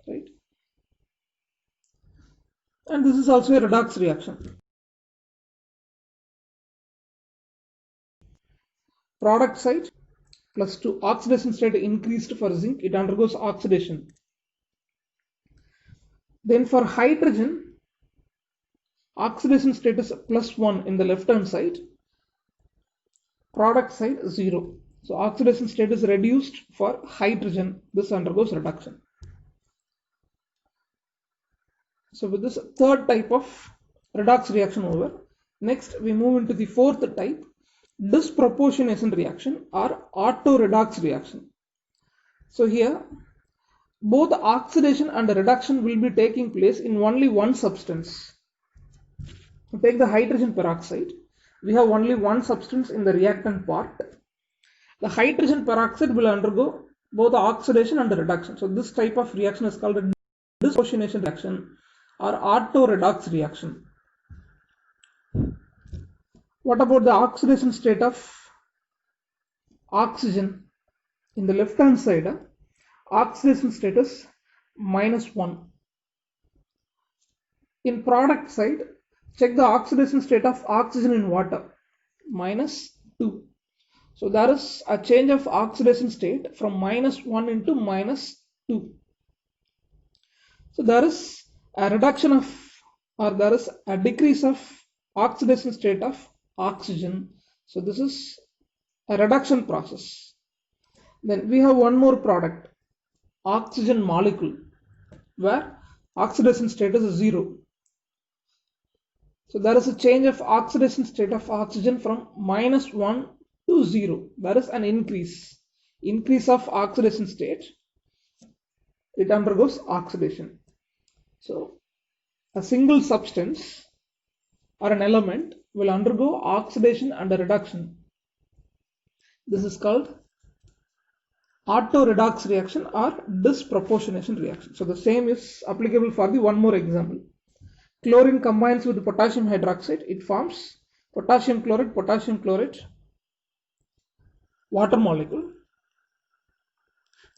right? And this is also a redox reaction. Product side +2, oxidation state increased for zinc, it undergoes oxidation. Then for hydrogen, oxidation state is +1 in the left hand side, product side 0. So oxidation state is reduced for hydrogen, this undergoes reduction. So with this third type of redox reaction over, next we move into the fourth type, disproportionation reaction or auto-redox reaction. So here both oxidation and reduction will be taking place in only one substance. Take the hydrogen peroxide. We have only one substance in the reactant part. The hydrogen peroxide will undergo both oxidation and reduction. So this type of reaction is called a disproportionation reaction or auto-redox reaction. What about the oxidation state of oxygen? In the left hand side, oxidation status -1. In product side, check the oxidation state of oxygen in water, -2. So there is a change of oxidation state from -1 into -2. So there is a reduction of, or there is a decrease of oxidation state of oxygen. So this is a reduction process. Then we have one more product, oxygen molecule, where oxidation state is 0. So there is a change of oxidation state of oxygen from -1 to 0. There is an increase of oxidation state. It undergoes oxidation. So a single substance or an element will undergo oxidation and reduction. This is called auto-redox reaction or disproportionation reaction. So the same is applicable for the one more example. Chlorine combines with potassium hydroxide, it forms potassium chloride, water molecule.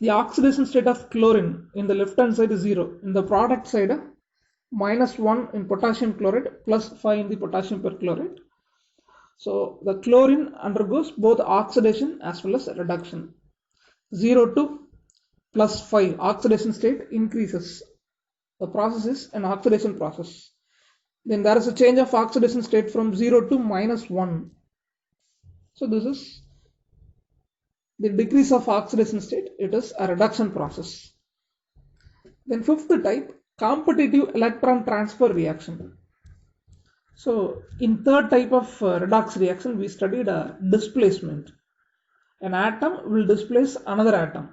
The oxidation state of chlorine in the left hand side is 0. In the product side, -1 in potassium chloride, +5 in the potassium perchlorate. So the chlorine undergoes both oxidation as well as reduction. 0 to plus 5 oxidation state increases. The process is an oxidation process. Then there is a change of oxidation state from 0 to -1. So this is the decrease of oxidation state. It is a reduction process. Then fifth type, competitive electron transfer reaction. So in third type of redox reaction, we studied displacement. An atom will displace another atom.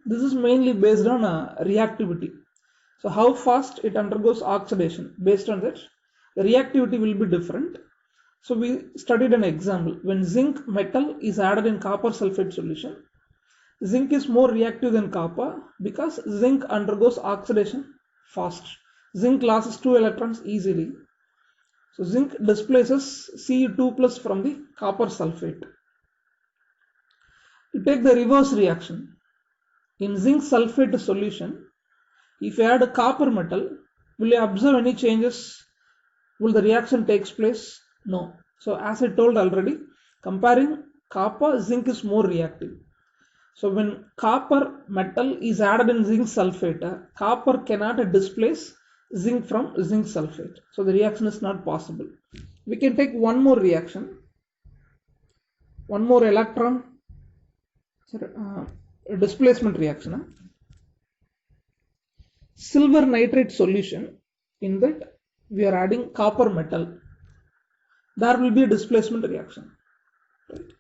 This is mainly based on reactivity. So how fast it undergoes oxidation, based on that the reactivity will be different. So we studied an example. When zinc metal is added in copper sulfate solution, zinc is more reactive than copper because zinc undergoes oxidation fast. Zinc loses 2 electrons easily. So zinc displaces Cu2 plus from the copper sulfate. You take the reverse reaction. In zinc sulfate solution, if you add a copper metal, will you observe any changes? Will the reaction takes place? No. So as I told already, comparing copper, zinc is more reactive. So when copper metal is added in zinc sulfate, copper cannot displace zinc from zinc sulfate. So the reaction is not possible. We can take one more reaction, one more electron displacement reaction. Silver nitrate solution, in that we are adding copper metal. There will be a displacement reaction. Right?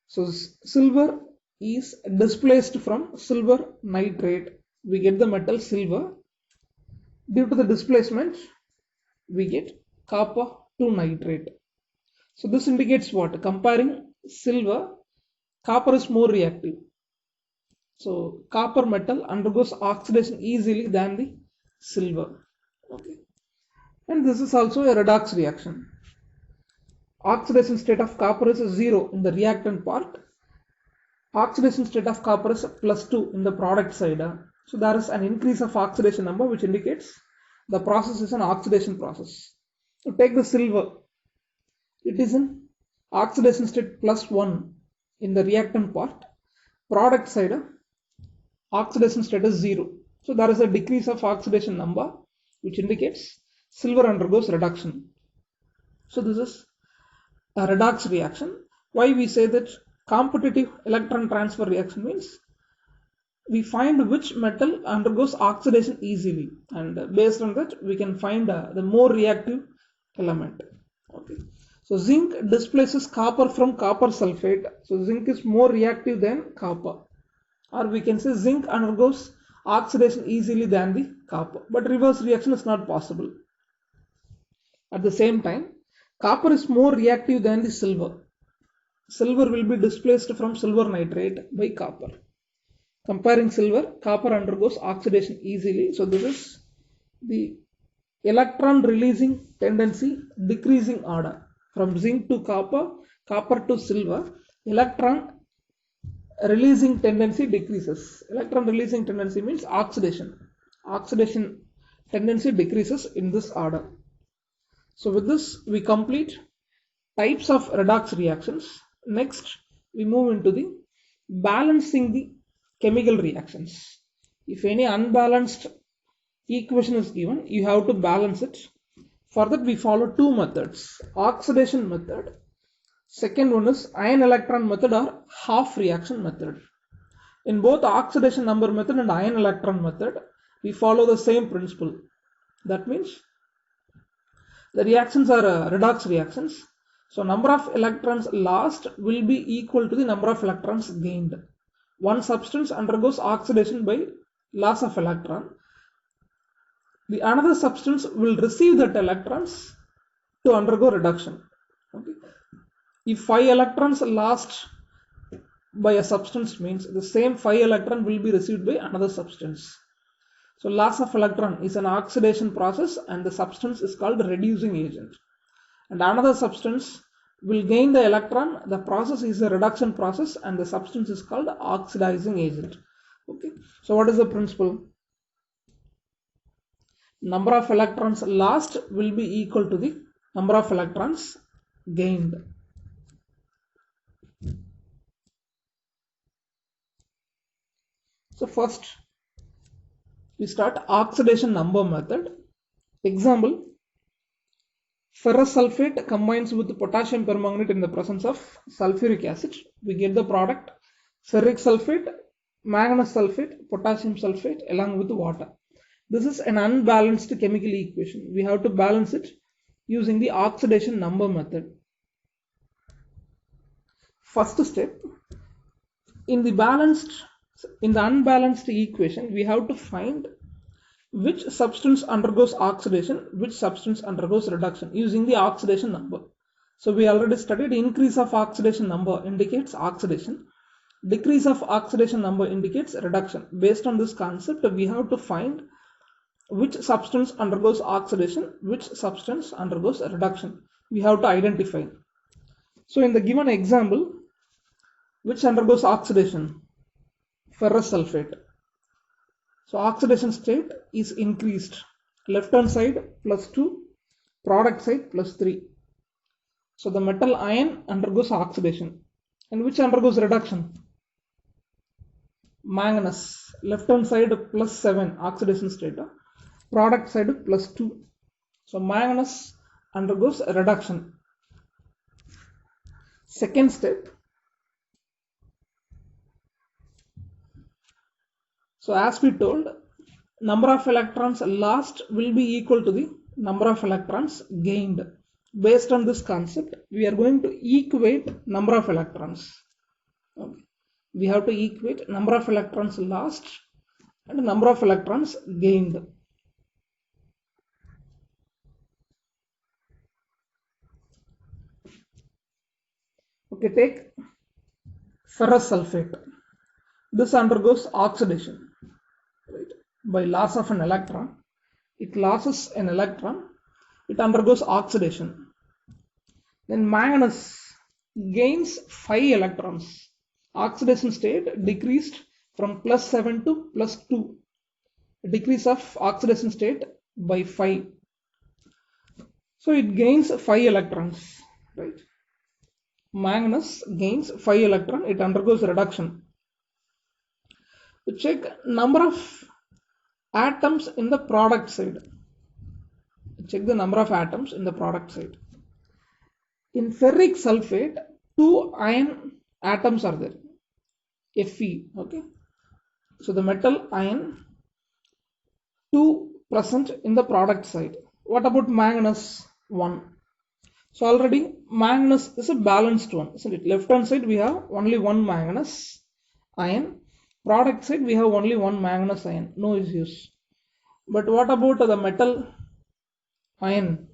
So silver is displaced from silver nitrate. We get the metal silver. Due to the displacement, we get copper to nitrate. So this indicates what? Comparing silver, copper is more reactive. So copper metal undergoes oxidation easily than the silver. Okay. And this is also a redox reaction. Oxidation state of copper is 0 in the reactant part. Oxidation state of copper is +2 in the product side. So there is an increase of oxidation number, which indicates the process is an oxidation process. So take the silver. It is in oxidation state +1 in the reactant part. Product side, oxidation state is 0. So there is a decrease of oxidation number, which indicates silver undergoes reduction. So this is a redox reaction. Why we say that competitive electron transfer reaction means we find which metal undergoes oxidation easily, and based on that we can find the more reactive element. Okay. So zinc displaces copper from copper sulfate. So zinc is more reactive than copper, or we can say zinc undergoes oxidation easily than the copper, but reverse reaction is not possible. At the same time, copper is more reactive than the silver. Silver will be displaced from silver nitrate by copper. Comparing silver, copper undergoes oxidation easily. So this is the electron releasing tendency decreasing order. From zinc to copper, copper to silver, electron releasing tendency decreases. Electron releasing tendency means oxidation. Oxidation tendency decreases in this order. So with this we complete types of redox reactions. Next we move into the balancing the chemical reactions. If any unbalanced equation is given, you have to balance it. For that we follow two methods: oxidation method. Second one is ion electron method or half reaction method. In both oxidation number method and ion electron method, we follow the same principle. That means the reactions are redox reactions. So number of electrons lost will be equal to the number of electrons gained. One substance undergoes oxidation by loss of electron. The another substance will receive that electrons to undergo reduction. Okay. If 5 electrons lost by a substance, means the same 5 electron will be received by another substance. So loss of electron is an oxidation process, and the substance is called a reducing agent. And another substance will gain the electron. The process is a reduction process, and the substance is called oxidizing agent. Okay. So what is the principle? Number of electrons lost will be equal to the number of electrons gained. So first we start oxidation number method. Example, ferrous sulfate combines with potassium permanganate in the presence of sulfuric acid. We get the product ferric sulfate, manganese sulfate, potassium sulfate along with water. This is an unbalanced chemical equation. We have to balance it using the oxidation number method. First step, in the unbalanced equation, we have to find which substance undergoes oxidation, which substance undergoes reduction using the oxidation number. So we already studied increase of oxidation number indicates oxidation, decrease of oxidation number indicates reduction. Based on this concept, we have to find which substance undergoes oxidation, which substance undergoes reduction. We have to identify. So in the given example, which undergoes oxidation? Ferrous sulfate. So oxidation state is increased. Left hand side plus 2, product side plus 3. So the metal ion undergoes oxidation. And which undergoes reduction? Manganese. Left hand side plus 7, oxidation state. Product side plus 2. So manganese undergoes reduction. Second step. So as we told, number of electrons lost will be equal to the number of electrons gained. Based on this concept, we are going to equate number of electrons. Okay. We have to equate number of electrons lost and number of electrons gained. Okay, take ferrous sulfate. This undergoes oxidation, right? By loss of an electron. It loses an electron. It undergoes oxidation. Then manganese gains 5 electrons. Oxidation state decreased from plus 7 to plus 2. Decrease of oxidation state by 5. So it gains 5 electrons, right? Manganese gains 5 electrons. It undergoes reduction. To check number of atoms in the product side. Check the number of atoms in the product side. In ferric sulfate, 2 iron atoms are there. Fe. Okay. So the metal ion 2 present in the product side. What about manganese? 1. So already manganese is a balanced one, isn't it? Left hand side we have only 1 manganese ion. Product side we have only 1 manganese ion. No issues. But what about the metal ion?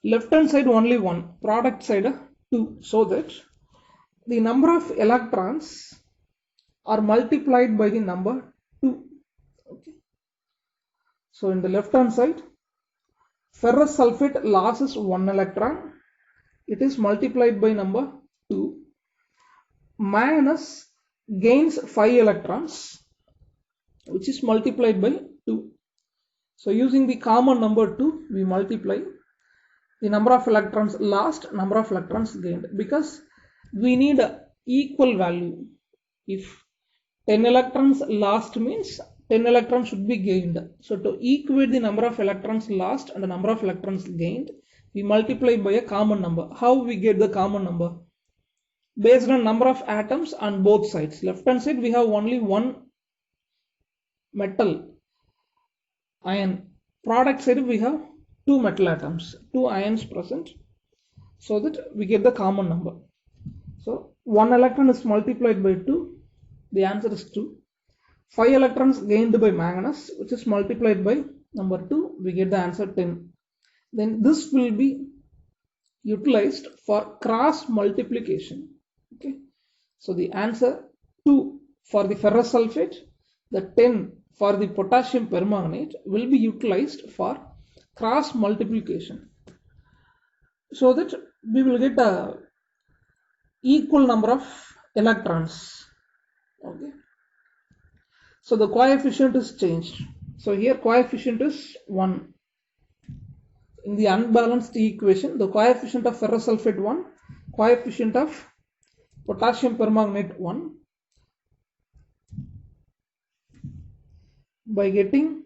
Left hand side only 1. Product side 2. So that the number of electrons are multiplied by the number 2. Okay. So in the left hand side, ferrous sulfate loses 1 electron. It is multiplied by number 2. Manganese gains 5 electrons, which is multiplied by 2. So using the common number 2, we multiply the number of electrons lost, number of electrons gained, because we need equal value. If 10 electrons lost means 10 electrons should be gained. So to equate the number of electrons lost and the number of electrons gained, we multiply by a common number. How we get the common number? Based on number of atoms on both sides. Left hand side we have only 1 metal ion. Product side we have 2 metal atoms, 2 ions present, so that we get the common number. So 1 electron is multiplied by 2. The answer is 2. 5 electrons gained by manganese, which is multiplied by number 2. We get the answer 10. Then this will be utilized for cross multiplication. Okay. So the answer 2 for the ferrous sulfate, the 10 for the potassium permanganate will be utilized for cross multiplication, so that we will get a equal number of electrons. Okay. So the coefficient is changed. So here coefficient is 1. In the unbalanced equation, the coefficient of ferrous sulfate 1, coefficient of potassium permanganate 1. by getting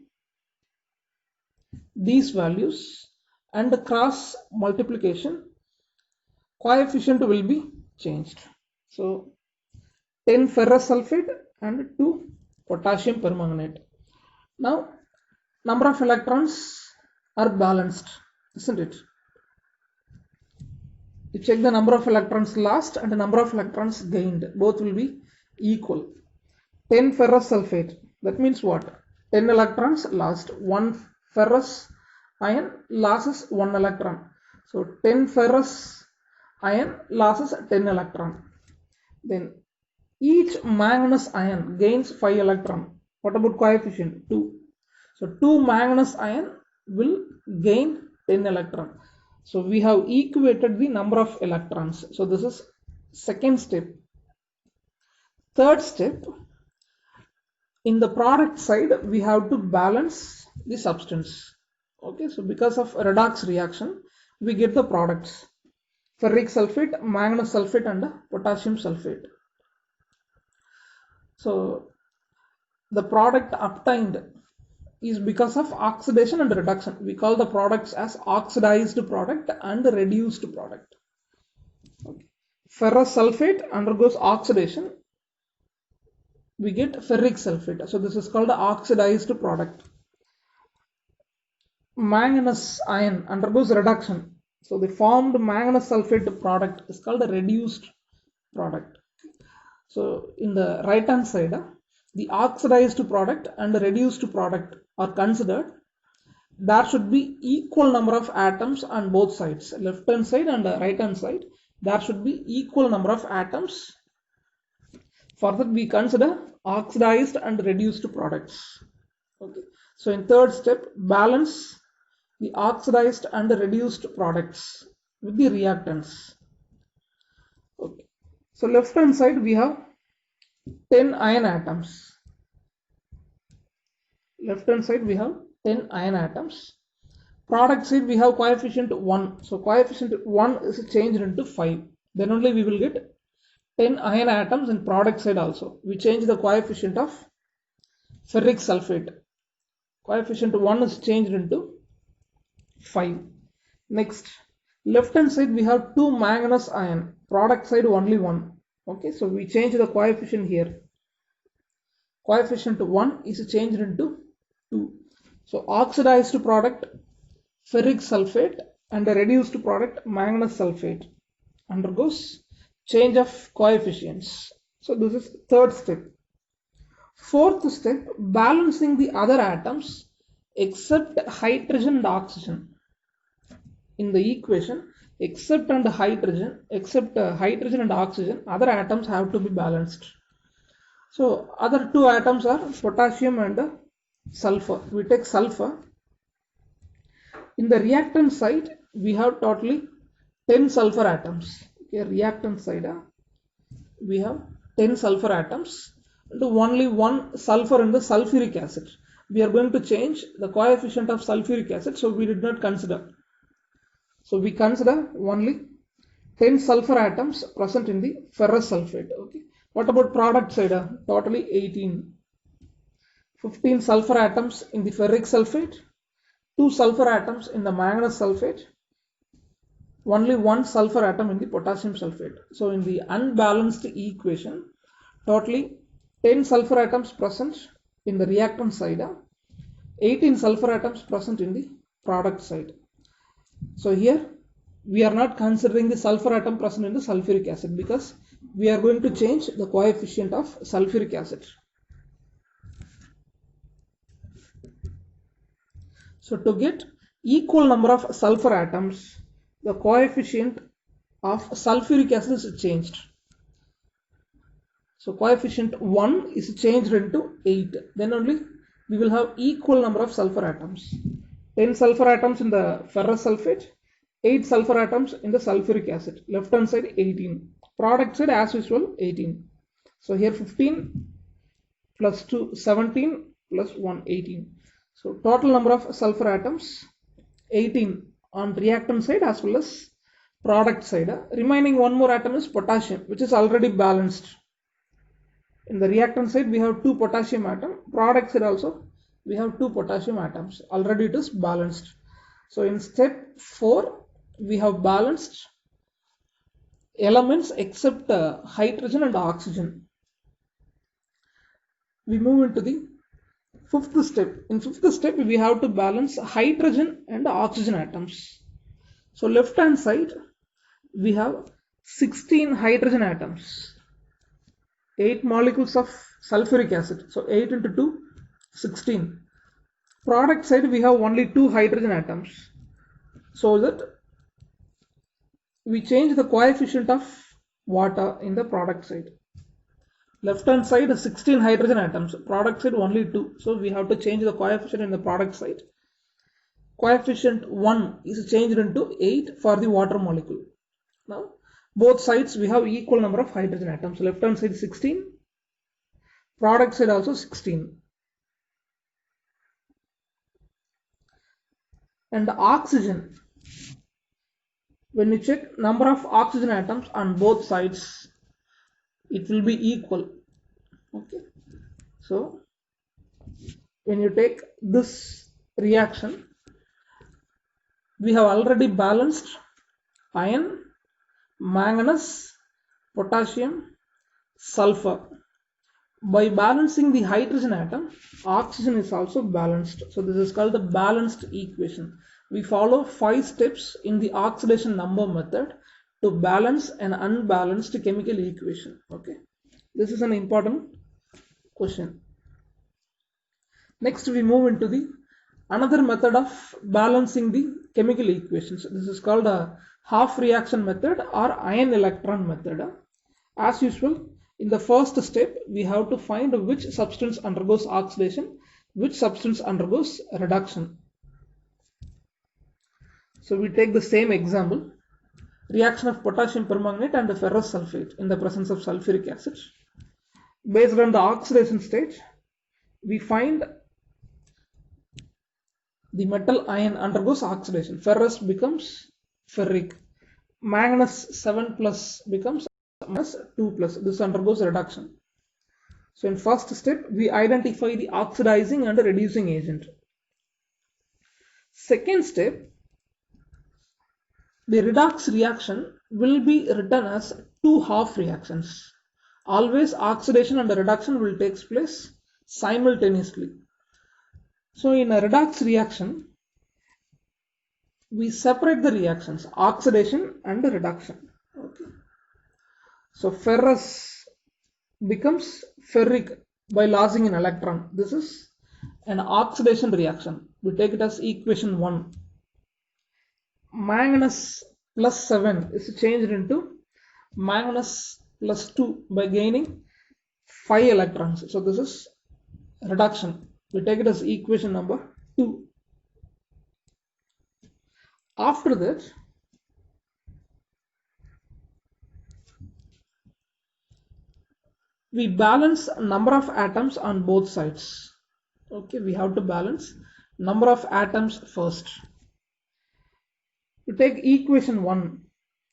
these values and the cross multiplication, coefficient will be changed. So 10 ferrous sulfate and 2 potassium permanganate. Now number of electrons are balanced, isn't it? You check the number of electrons lost and the number of electrons gained, both will be equal. 10 ferrous sulfate, that means what? 10 electrons lost, 1 ferrous ion loses 1 electron. So 10 ferrous ion loses 10 electron. Then each manganese ion gains 5 electron. What about coefficient? 2. So 2 manganese ion will gain 10 electron. So we have equated the number of electrons. So this is second step. Third step, in the product side we have to balance the substance. Okay, so because of redox reaction we get the products: ferric sulfate, manganese sulfate and potassium sulfate. So the product obtained is because of oxidation and reduction. We call the products as oxidized product and reduced product. Okay. Ferrous sulfate undergoes oxidation, we get ferric sulfate. So this is called the oxidized product. Manganese ion undergoes reduction. So the formed manganese sulfate product is called a reduced product. So in the right hand side, the oxidized product and the reduced product are considered. There should be equal number of atoms on both sides, left hand side and right hand side. There should be equal number of atoms. For that we consider oxidized and reduced products. Okay. So in third step, balance the oxidized and reduced products with the reactants. Okay. So left hand side we have 10 iron atoms. Left hand side we have 10 iron atoms. Product side we have coefficient 1. So coefficient 1 is changed into 5. Then only we will get 10 iron atoms in product side also. We change the coefficient of ferric sulfate. Coefficient 1 is changed into 5. Next, left hand side we have 2 manganese ion. Product side only 1. Okay, so we change the coefficient here. Coefficient 1 is changed into 2. So oxidized product ferric sulfate and a reduced product manganese sulfate undergoes change of coefficients. So this is third step. Fourth step, balancing the other atoms except hydrogen and oxygen. In the equation, except hydrogen and oxygen, other atoms have to be balanced. So other two atoms are potassium and sulfur. We take sulfur. In the reactant side, we have totally 10 sulfur atoms. Okay, reactant side, we have 10 sulfur atoms and only 1 sulfur in the sulfuric acid. We are going to change the coefficient of sulfuric acid, so we did not consider. So we consider only 10 sulfur atoms present in the ferrous sulfate. Okay. What about product side? Totally 18. 15 sulfur atoms in the ferric sulfate, 2 sulfur atoms in the manganese sulfate, only 1 sulfur atom in the potassium sulfate. So in the unbalanced equation, totally 10 sulfur atoms present in the reactant side, 18 sulfur atoms present in the product side. So here we are not considering the sulfur atom present in the sulfuric acid because we are going to change the coefficient of sulfuric acid. So to get equal number of sulfur atoms, the coefficient of sulfuric acid is changed. So coefficient 1 is changed into 8. Then only we will have equal number of sulfur atoms. 10 sulfur atoms in the ferrous sulfate, 8 sulfur atoms in the sulfuric acid. Left hand side 18. Product side as usual 18. So here 15 plus 2 17 plus 1 18. So total number of sulfur atoms 18 on reactant side as well as product side. Remaining one more atom is potassium, which is already balanced. In the reactant side we have 2 potassium atom. Product side also we have 2 potassium atoms. Already it is balanced. So in step 4, we have balanced elements except hydrogen and oxygen. We move into the 5th step. In 5th step, we have to balance hydrogen and oxygen atoms. So left hand side, we have 16 hydrogen atoms, 8 molecules of sulfuric acid. So 8 into 2, 16. Product side, we have only 2 hydrogen atoms. So that we change the coefficient of water in the product side. Left hand side 16 hydrogen atoms, product side only 2. So we have to change the coefficient in the product side. Coefficient 1 is changed into 8 for the water molecule. Now both sides we have equal number of hydrogen atoms. Left hand side 16, product side also 16. And the oxygen, when you check number of oxygen atoms on both sides, it will be equal. Okay, so when you take this reaction, we have already balanced iron, manganese, potassium, sulfur. By balancing the hydrogen atom, oxygen is also balanced. So this is called the balanced equation. We follow 5 steps in the oxidation number method to balance an unbalanced chemical equation. Okay, this is an important question. Next we move into the another method of balancing the chemical equations. This is called a half reaction method or ion electron method. As usual, in the first step we have to find which substance undergoes oxidation, which substance undergoes reduction. So we take the same example, reaction of potassium permanganate and ferrous sulfate in the presence of sulfuric acid. Based on the oxidation stage, we find the metal ion undergoes oxidation. Ferrous becomes ferric. Manganese 7 plus becomes manganese 2 plus. This undergoes reduction. So in first step, we identify the oxidizing and reducing agent. Second step, the redox reaction will be written as 2 half reactions. Always oxidation and reduction will take place simultaneously. So in a redox reaction, we separate the reactions, oxidation and reduction. Okay. So ferrous becomes ferric by losing an electron. This is an oxidation reaction. We take it as equation 1. Manganese plus 7 is changed into manganese plus 2 by gaining 5 electrons. So this is reduction. We take it as equation number 2. After that, we balance number of atoms on both sides. Okay, we have to balance number of atoms first. We take equation 1.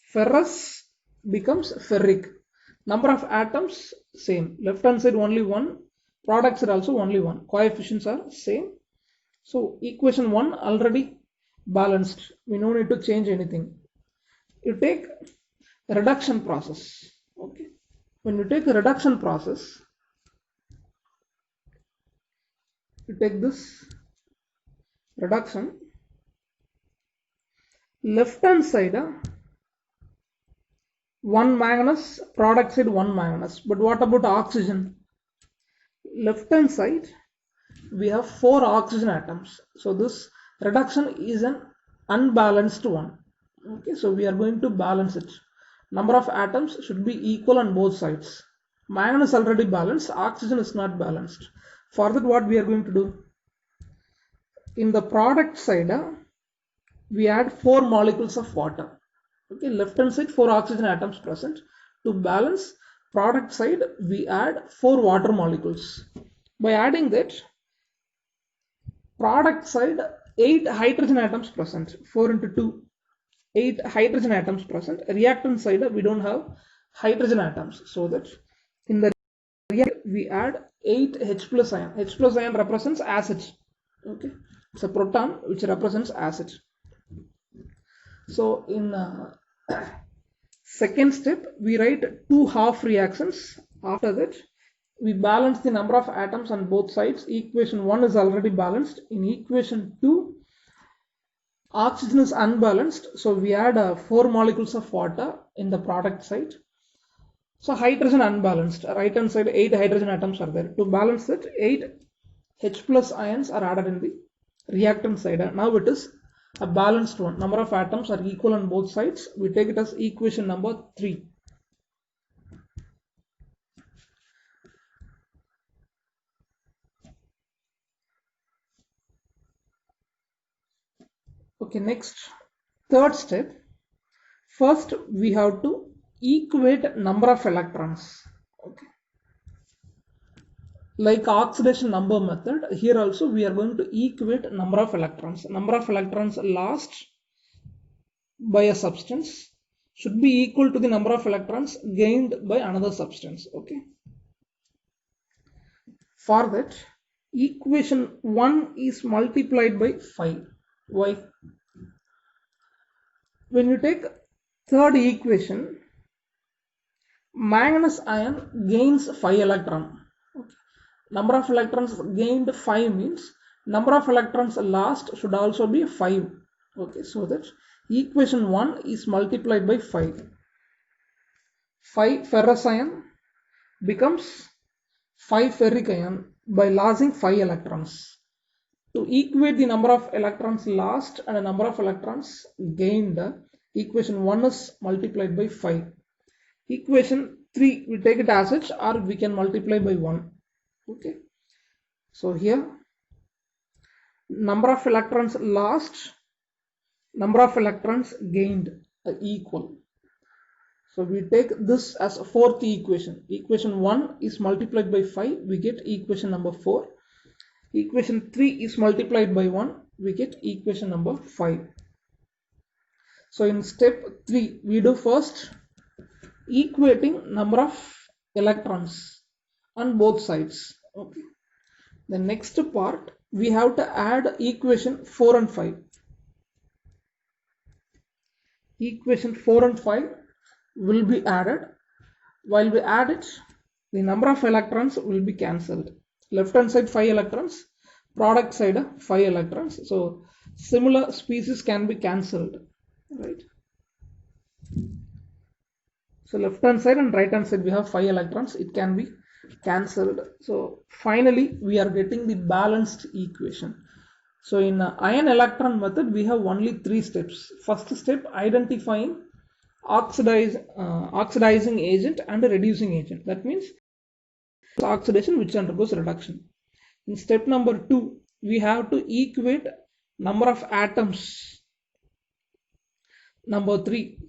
Ferrous becomes ferric. Number of atoms same. Left hand side only 1. Products are also only 1. Coefficients are same. So equation 1 already balanced. We no need to change anything. You take reduction process. Okay. When you take a reduction process, you take this reduction. Left hand side 1 manganese, product side 1 manganese. But what about oxygen? Left hand side we have 4 oxygen atoms. So this reduction is an unbalanced one. Okay, so we are going to balance it. Number of atoms should be equal on both sides. Manganese already balanced, oxygen is not balanced. For that, what we are going to do? In the product side, we add 4 molecules of water. Okay, left hand side 4 oxygen atoms present. To balance product side, we add 4 water molecules. By adding that, product side 8 hydrogen atoms present. 4 into 2, 8 hydrogen atoms present. Reactant side we don't have hydrogen atoms, so that in the we add 8 H plus ion. H plus ion represents acid. Okay, it's a proton which represents acid. So in second step, we write two half reactions. After that, we balance the number of atoms on both sides. Equation 1 is already balanced. In equation 2, oxygen is unbalanced, so we add 4 molecules of water in the product side. So hydrogen unbalanced, right hand side 8 hydrogen atoms are there. To balance it, 8 H plus ions are added in the reactant side. Now it is a balanced one. Number of atoms are equal on both sides. We take it as equation number 3. Okay, next, third step. First, we have to equate number of electrons. Okay. Like oxidation number method, here also we are going to equate number of electrons. Number of electrons lost by a substance should be equal to the number of electrons gained by another substance. Okay. For that, equation 1 is multiplied by 5. Why? When you take third equation, manganese ion gains 5 electron. Okay. Number of electrons gained 5 means number of electrons lost should also be 5. Okay, so that equation 1 is multiplied by 5. 5 ferrous ion becomes 5 ferric ion by losing 5 electrons. To equate the number of electrons lost and the number of electrons gained, equation 1 is multiplied by 5. Equation 3, we take it as such, or we can multiply by 1. Okay. So here, number of electrons lost, number of electrons gained are equal. So we take this as a fourth equation. Equation 1 is multiplied by 5, we get equation number 4. Equation 3 is multiplied by 1, we get equation number 5. So in step 3, we do first equating number of electrons on both sides. Okay. The next part, we have to add equation 4 and 5. Equation 4 and 5 will be added. While we add it, the number of electrons will be cancelled. Left hand side 5 electrons, product side 5 electrons. So similar species can be cancelled, right? So left hand side and right hand side we have 5 electrons, it can be cancelled. So finally we are getting the balanced equation. So in ion electron method we have only 3 steps. First step, identifying oxidizing agent and reducing agent. That means oxidation which undergoes reduction. In step number 2, we have to equate number of atoms. Number 3,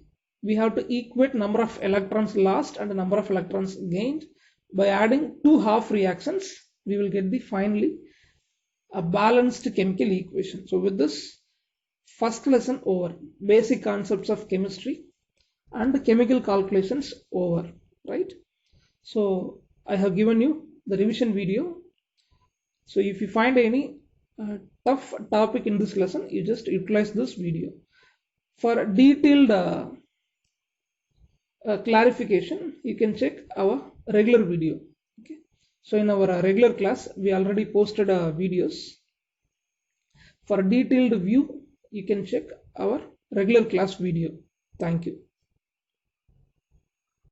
we have to equate number of electrons lost and the number of electrons gained. By adding two half reactions, we will get the finally a balanced chemical equation. So with this, first lesson over. Basic concepts of chemistry and chemical calculations over, right? So I have given you the revision video. So if you find any tough topic in this lesson, you just utilize this video. For detailed clarification, you can check our regular video. Okay. So in our regular class, we already posted videos. For a detailed view, you can check our regular class video. Thank you.